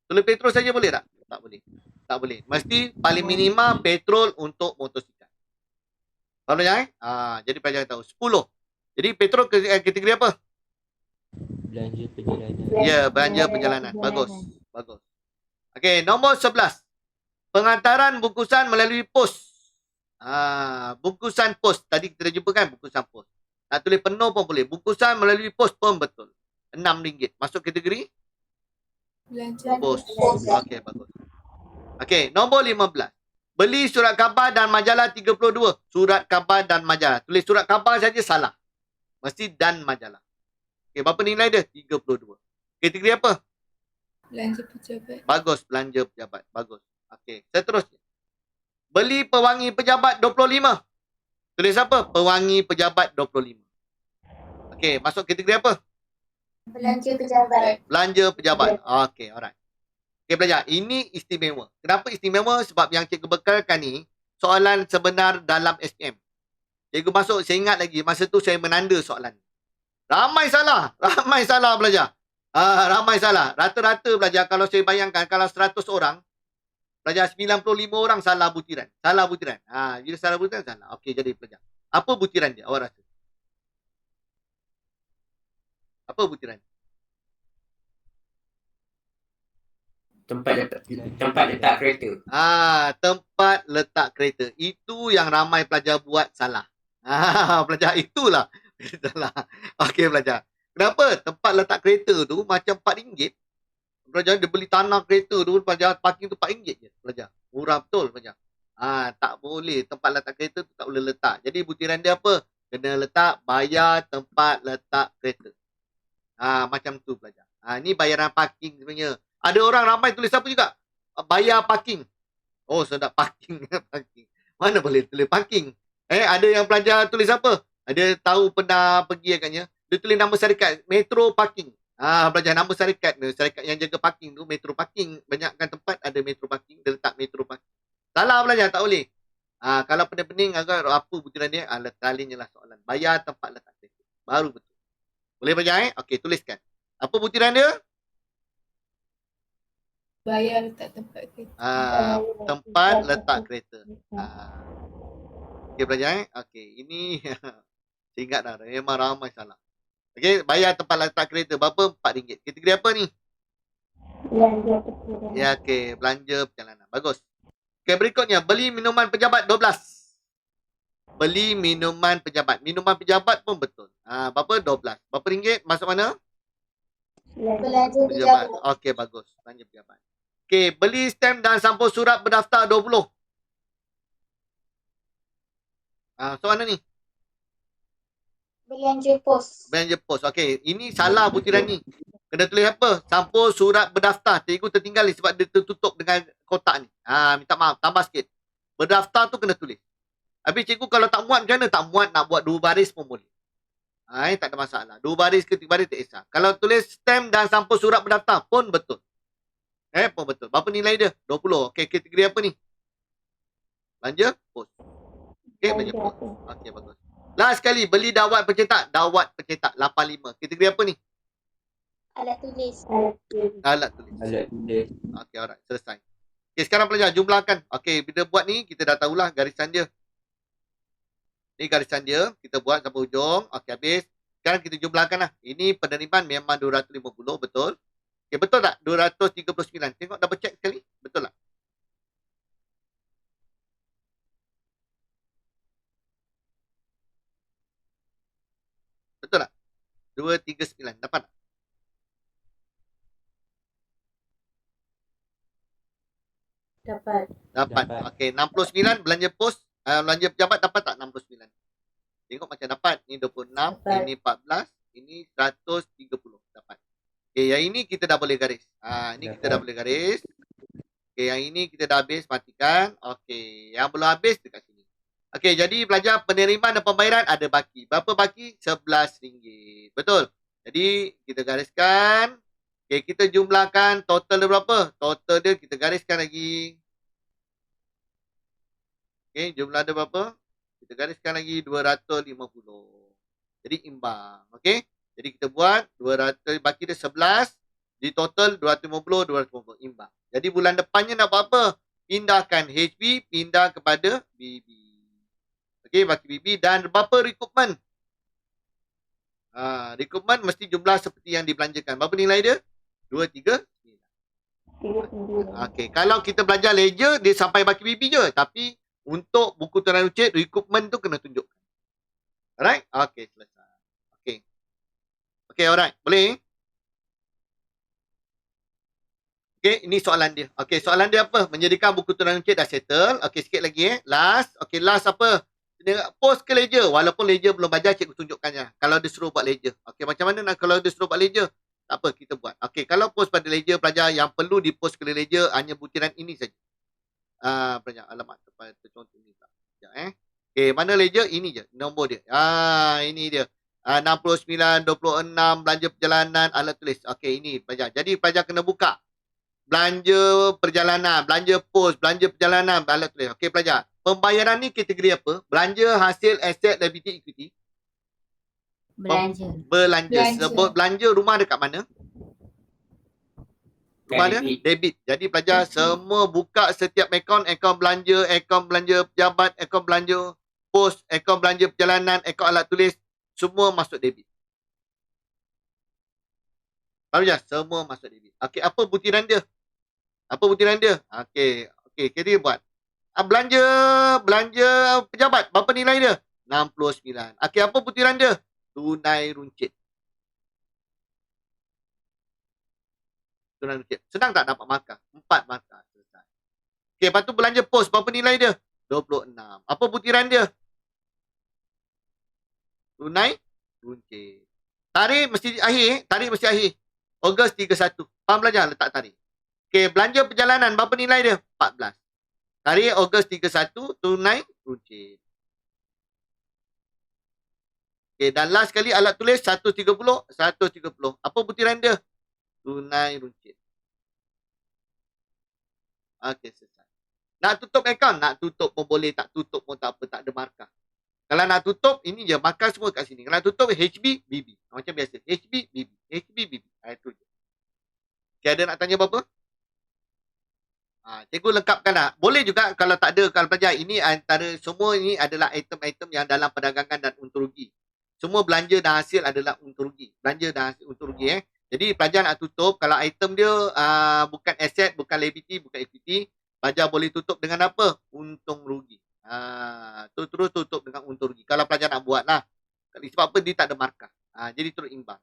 Tulis petrol saja boleh tak? Tak boleh. Tak boleh. Mesti paling minima petrol untuk motosikal. Faham tak? Jadi pelajar tahu. 10. Jadi petrol kategori apa? Belanja perjalanan. Ya, belanja perjalanan. Bagus. Bagus. Okey, nombor 11. Pengantaran bungkusan melalui pos. Bungkusan pos. Tadi kita dah jumpa kan bungkusan pos. Nak tulis penuh pun boleh. Bungkusan melalui pos pun betul. RM6. Masuk kategori? Belanja Pos. Okey, bagus. Okey, nombor 15. Beli surat khabar dan majalah 32. Surat khabar dan majalah. Tulis surat khabar saja salah. Mesti dan majalah. Okey, berapa nilai dia? 32. Kategori apa? Belanja pejabat. Bagus, belanja pejabat. Bagus. Okey, seterusnya. Beli pewangi pejabat 25. Tulis apa? Pewangi pejabat 25. Okey, masuk kategori apa? Belanja pejabat. Belanja pejabat. Okey, alright. Okey, belajar. Ini istimewa. Kenapa istimewa? Sebab yang cikgu bekalkan ni, soalan sebenar dalam SPM. Cikgu masuk, saya ingat lagi, masa tu saya menanda soalan. Ramai salah. Ramai salah belajar. Ramai salah. Rata-rata belajar, kalau saya bayangkan, kalau 100 orang, pelajar 95 orang salah butiran. Salah butiran. Bila salah butiran, salah. Okey, jadi pelajar. Apa butiran dia? Awak rasa? Apa butiran? Tempat letak kereta. Tempat letak kereta. Itu yang ramai pelajar buat salah. Pelajar itulah. Salah. Okey, pelajar. Kenapa? Tempat letak kereta tu macam RM4. Pelajar dia beli tanah kereta tu, pelajar parking tu RM4 je. Pelajar. Murah betul pelajar. Tak boleh. Tempat letak kereta tu tak boleh letak. Jadi butiran dia apa? Kena letak bayar tempat letak kereta. Macam tu pelajar. Ni bayaran parking sebenarnya. Ada orang ramai tulis apa juga? Bayar parking. Oh, sedap parking. Parking. Mana boleh tulis parking? Ada yang pelajar tulis apa? Ada tahu pernah pergi agaknya. Dia tulis nama syarikat. Metro Parking. Pelajar nama syarikat. Syarikat yang jaga parking tu. Metro Parking. Banyakkan tempat ada Metro Parking. Dia letak Metro Parking. Salah pelajar. Tak boleh. Kalau pening-pening agak apa butiran dia? Kalinya lah soalan. Bayar tempat letak kereta. Baru betul. Boleh pelajar Okey, tuliskan. Apa butiran dia? Bayar letak tempat kereta. Tempat letak kereta. Okey pelajar Okey, ini saya ingat dah. Memang ramai salah. Okey, bayar tempat letak kereta berapa? RM4. Kategori apa ni? Belanja perjalanan. Ya, okey, belanja perjalanan. Bagus. Okey, berikutnya beli minuman pejabat 12. Beli minuman pejabat. Minuman pejabat pun betul. Berapa? 12. Berapa ringgit? Masuk mana? Belanja Pejabat. Okey, bagus. Belanja pejabat. Okey, beli stem dan sampul surat berdaftar 20. Soalan ni. Belanja pos. Belanja pos. Okey, ini salah butiran ni. Kena tulis apa? Sampul surat berdaftar. Cikgu tertinggal ni sebab dia tertutup dengan kotak ni. Minta maaf. Tambah sikit. Berdaftar tu kena tulis. Habis cikgu kalau tak muat macam mana? Tak muat nak buat 2 baris pun boleh. Tak ada masalah. 2 baris ke 3 baris tak kisah. Kalau tulis stem dan sampul surat berdaftar pun betul. Pun betul. Berapa nilai dia? 20. Okey, kategori apa ni? Belanja pos. Okey, belanja pos. Okey, bagus. Last sekali, beli dawat pencetak. Dawat pencetak 85. Kategori apa ni? Alat tulis. Alat tulis. Alat tulis. Okey, alright. Selesai. Okey, sekarang pelajar jumlahkan. Okey, bila buat ni, kita dah tahulah garisan dia. Ni garisan dia. Kita buat sampai hujung. Okey, habis. Sekarang kita jumlahkan lah. Ini penerimaan memang 250. Betul? Okey, betul tak? 239. Tengok double check sekali. Betul tak? Betul tak? 239. Dapat tak? Dapat. Dapat. Dapat. Okey, 69 belanja pos, belanja pejabat dapat tak 69? Tengok macam dapat. Ni 26, Dapat. ini 14, ini 130. Dapat. Okey, yang ini kita dah boleh garis. Ini kita dah Dapat. boleh garis. Okey, yang ini kita dah habis, matikan. Okey, yang belum habis dekat sini. Okey, jadi pelajar penerimaan dan pembayaran ada baki. Berapa baki? RM11. Betul. Jadi kita gariskan. Okey, kita jumlahkan total dia berapa? Total dia kita gariskan lagi. Okey, jumlah dia berapa? Kita gariskan lagi 250. Jadi imbang. Okey. Jadi kita buat 200, baki dia 11. Di total 250, 250 imbang. Jadi bulan depannya nak buat apa? Pindahkan HB, pindah kepada BB. Okey, baki BB dan berapa rekrutmen? Rekrutmen mesti jumlah seperti yang dibelanjakan. Berapa nilai dia? 239. Okey, kalau kita belajar ledger dia sampai baki BB je, tapi untuk buku tunai runcit rekrutmen tu kena tunjuk. Alright? Okey, selesai. Okey. Okey, alright. Boleh? Okey, ini soalan dia. Okey, soalan dia apa? Menjadikan buku tunai runcit dah settle. Okey, sikit lagi Last. Okey, last apa? Dia post ke ledger. Walaupun ledger belum baca, cikgu tunjukkannya. Kalau dia suruh buat ledger. Okey, macam mana nak kalau dia suruh buat ledger? Tak apa, kita buat. Okey, kalau post pada ledger, pelajar yang perlu di post ke ledger hanya butiran ini saja. Pelajar, alamat tercontoh ni tak. Sekejap, Okey, mana ledger? Ini je, nombor dia. Ini dia. 69, 26, belanja perjalanan, alat tulis. Okey, ini pelajar. Jadi, pelajar kena buka. Belanja perjalanan, belanja pos, belanja perjalanan, alat tulis. Okey, pelajar. Pembayaran ni kategori apa? Belanja, hasil, aset, liability, equity. Belanja. Belanja. Belanja. Sebut belanja rumah dekat mana? Rumah dia? Debit. Debit. Jadi pelajar semua buka setiap akaun belanja, akaun belanja pejabat, akaun belanja pos, akaun belanja perjalanan, akaun alat tulis, semua masuk debit. Faham je? Semua masuk debit. Okey, apa butiran dia? Apa butiran dia? Okey, kita buat. Belanja pejabat, berapa nilai dia? 69. Okey, apa butiran dia? Tunai runcit. Tunai runcit. Senang tak dapat markah? 4 markah. Selesai. Okey, lepas tu belanja pos, berapa nilai dia? 26. Apa butiran dia? Tunai runcit. Tarikh mesti akhir. Tarikh mesti akhir. Ogos 31. Faham belajar? Letak tarikh. Okey, belanja perjalanan, berapa nilai dia? 14. Tarikh Ogos 31, tunai runcit. Okey, dan last sekali alat tulis 130. Apa butiran dia? Tunai runcit. Okey, selesai. Nak tutup akaun? Nak tutup pun boleh, tak tutup pun tak apa, tak ada markah. Kalau nak tutup, ini je, markah semua kat sini. Kalau nak tutup, HB, BB. Macam biasa. HB, BB. HB, BB. Itu je. Okay, ada nak tanya apa-apa? Cikgu lengkapkan lah. Boleh juga kalau tak ada, kalau pelajar, ini antara semua ini adalah item-item yang dalam perdagangan dan untung rugi. Semua belanja dan hasil adalah untung rugi. Belanja dan hasil untung rugi. Jadi pelajar nak tutup, kalau item dia bukan aset, bukan liability, bukan equity, pelajar boleh tutup dengan apa? Untung rugi. Terus tutup dengan untung rugi. Kalau pelajar nak buat lah. Sebab apa? Dia tak ada markah. Jadi terus imbang.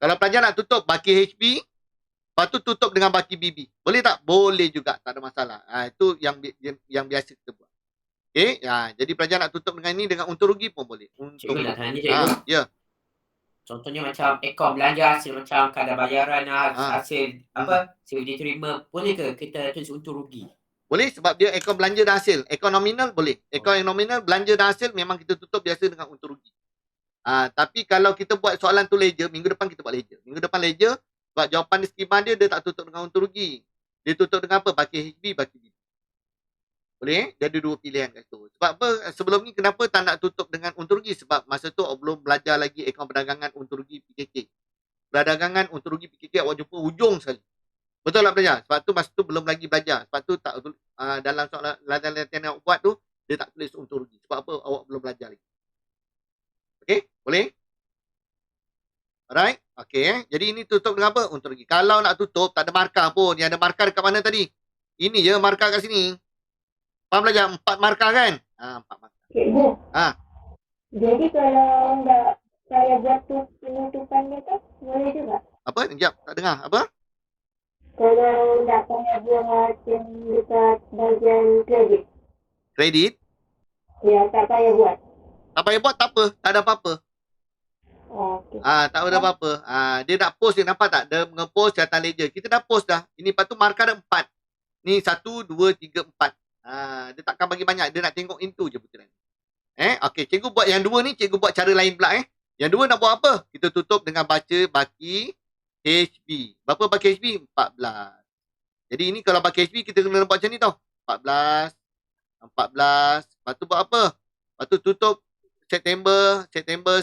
Kalau pelajar nak tutup baki HB, lepas tu tutup dengan baki BB. Boleh tak? Boleh juga. Tak ada masalah. Itu yang biasa kita buat. Okay. Okey, jadi pelajar nak tutup dengan ini dengan untung rugi pun boleh. Cikgu nak tanya cikgu. Ya. Contohnya macam akaun belanja hasil macam kadar bayaran hasil hasil diterima, boleh ke kita tulis untung rugi? Boleh sebab dia akaun belanja dan hasil. Akaun nominal boleh. Akaun yang nominal belanja dan hasil memang kita tutup biasa dengan untung rugi. Tapi kalau kita buat soalan tu ledger, minggu depan kita buat ledger. Minggu depan ledger, sebab jawapan skema dia tak tutup dengan untung rugi. Dia tutup dengan apa? Baki HB, baki BB. Boleh? Dia ada dua pilihan kat situ. Sebab apa? Sebelum ni kenapa tak nak tutup dengan untung rugi? Sebab masa tu belum belajar lagi akaun perdagangan untung rugi PKK. Perdagangan untung rugi PKK awak jumpa hujung sekali. Betul tak belajar? Sebab tu masa tu belum lagi belajar. Sebab tu tak dalam soalan latihan yang awak buat tu, dia tak tulis untung rugi. Sebab apa? Awak belum belajar lagi. Okey? Boleh? Alright? Okey. Jadi ini tutup dengan apa? Untung rugi. Kalau nak tutup, tak ada markah pun. Yang ada markah dekat mana tadi? Ini je markah kat sini. Faham belajar? 4 markah kan? 4 markah. Cikgu. Jadi kalau nak saya buat penutupan dia tu, boleh juga. Apa? Sekejap. Tak dengar. Apa? Kalau nak saya buat yang dekat bahagian kredit. Kredit? Ya, tak payah buat. Tak payah buat, tak apa. Tak ada apa-apa. Okey. Tak ada apa-apa. Dia nak post, dia nampak tak? Dia nge-post catatan ledger. Kita dah post dah. Ini lepas tu markah ada 4. Ni 1, 2, 3, 4. Dia takkan bagi banyak. Dia nak tengok into je butiran. Okey, cikgu buat yang dua ni, cikgu buat cara lain pula. Yang dua nak buat apa? Kita tutup dengan baca baki HB. Berapa baki HB? 14. Jadi ini kalau baki HB kita kena buat macam ni tau. 14. Lepas tu buat apa? Lepas tu tutup September 1.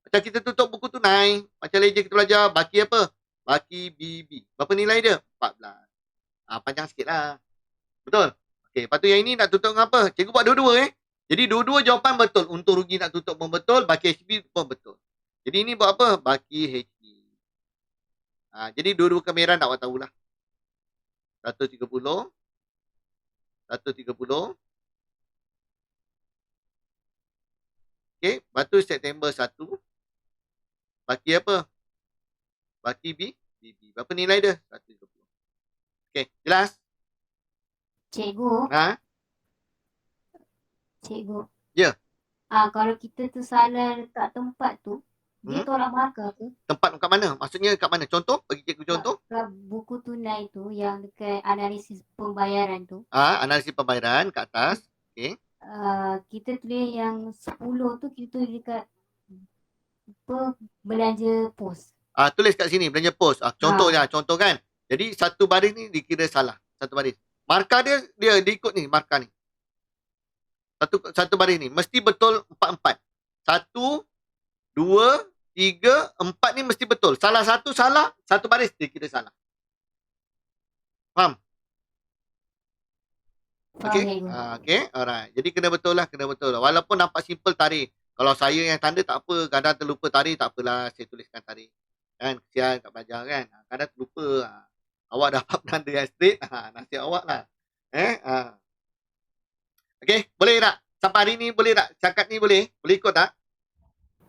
Macam kita tutup buku tunai. Macam ledger kita belajar. Baki apa? Baki BB. Berapa nilai dia? 14. Panjang sikit lah. Betul? Okey, lepas tu yang ini nak tutup dengan apa? Cikgu buat dua-dua Jadi dua-dua jawapan betul. Untung rugi nak tutup pun betul. Baki HB pun betul. Jadi ini buat apa? Baki HB. Jadi dua-dua kamera nak awak tahulah. 130. Okey, lepas tu September 1. Baki apa? Baki BB. Berapa nilai dia? 130. Okey, jelas? Cikgu. Cikgu. Ya. Kalau kita tu salah letak tempat tu, dia tolak markah ke? Tempat kat mana? Maksudnya kat mana? Contoh? Bagi cikgu contoh. Kat buku tunai tu yang dekat analisis pembayaran tu. Analisis pembayaran kat atas. Okey. Kita tulis yang 10 tu, kita tulis dekat belanja pos. Tulis kat sini belanja pos. Contoh kan. Jadi satu baris ni dikira salah. Satu baris. Markah dia ikut ni markah ni. Satu baris ni mesti betul 4. 1 2 3 4 ni mesti betul. Salah satu salah, satu baris dikira salah. Faham? Okey. Okey. Alright. Jadi kena betul lah. Walaupun nampak simple tarik. Kalau saya yang tanda tak apa, kadang terlupa tarik tak apalah, saya tuliskan tarik. Kan kesian kat pelajar kan. Kadang terlupa. Awak dapat penanda yang straight, nasib awak lah. Okey, boleh tak? Sampai hari ni boleh tak? Cakap ni boleh? Boleh ikut tak?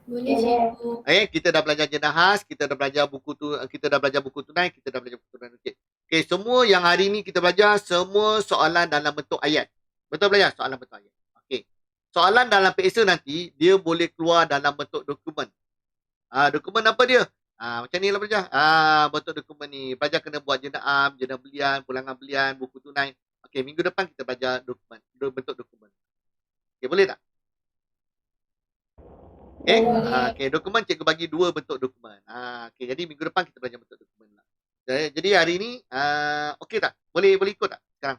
Boleh, cikgu. Kita dah belajar jenahas, kita dah belajar buku tunai, kita dah belajar buku tunai. Okey, semua yang hari ni kita belajar semua soalan dalam bentuk ayat. Betul belajar? Soalan bentuk ayat. Okey. Soalan dalam PSA nanti dia boleh keluar dalam bentuk dokumen. Dokumen apa dia? Macam ni lah belajar. Bentuk dokumen ni. Belajar kena buat jenah belian, pulangan belian, buku tunai. Okey, minggu depan kita belajar dokumen. Bentuk dokumen. Okey, boleh tak? Okey, dokumen cikgu bagi 2 bentuk dokumen. Okey, jadi minggu depan kita belajar bentuk dokumen lah. Jadi hari ni okey tak? Boleh ikut tak sekarang?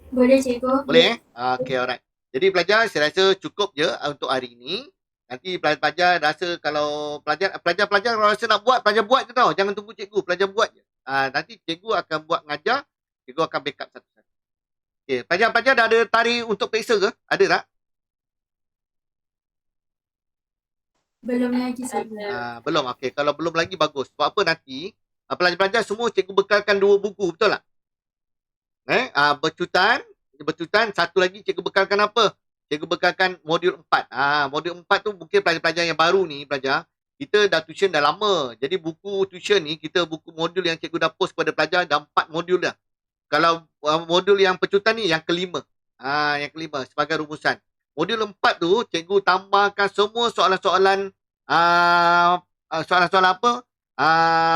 Boleh, cikgu. Boleh Okey, alright. Jadi pelajar saya rasa cukup je untuk hari ni. Nanti pelajar rasa kalau pelajar kalau rasa nak buat, pelajar buat je tau. Jangan tunggu cikgu, pelajar buat je. Nanti cikgu akan buat ngajar, cikgu akan backup satu-satu. Okey, pelajar dah ada tarikh untuk PSA ke? Ada tak? Belum lagi, cikgu. Belum. Okey, kalau belum lagi bagus. Sebab apa nanti pelajar-pelajar semua cikgu bekalkan 2 buku, betul tak? Bercutan, satu lagi cikgu bekalkan apa? Cikgu bekalkan modul 4. Modul 4 tu mungkin pelajar-pelajar yang baru ni belajar. Kita dah tuition dah lama. Jadi buku tuition ni, buku modul yang cikgu dah post kepada pelajar dah 4 modul dah. Kalau modul yang pecutan ni yang kelima. Yang kelima sebagai rumusan. Modul 4 tu cikgu tambahkan semua soalan-soalan soalan-soalan apa?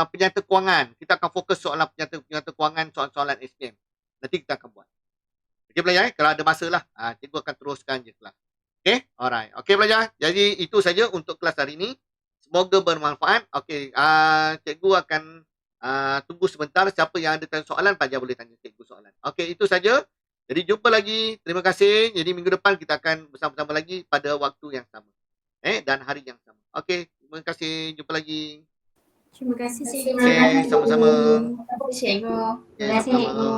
Penyata kewangan. Kita akan fokus soalan penyata kewangan, soalan-soalan SPM. Nanti kita akan buat. Okey pelajar, kalau ada masa lah. Cikgu akan teruskan je kelas. Okey, alright. Okey pelajar, jadi itu saja untuk kelas hari ini. Semoga bermanfaat. Okey, cikgu akan tunggu sebentar. Siapa yang ada tanya soalan, pelajar boleh tanya cikgu soalan. Okey, itu saja. Jadi jumpa lagi. Terima kasih. Jadi minggu depan kita akan bersama-sama lagi pada waktu yang sama. Dan hari yang sama. Okey, terima kasih. Jumpa lagi. Terima kasih, Okey, sama-sama. Cikgu. Terima kasih, cikgu.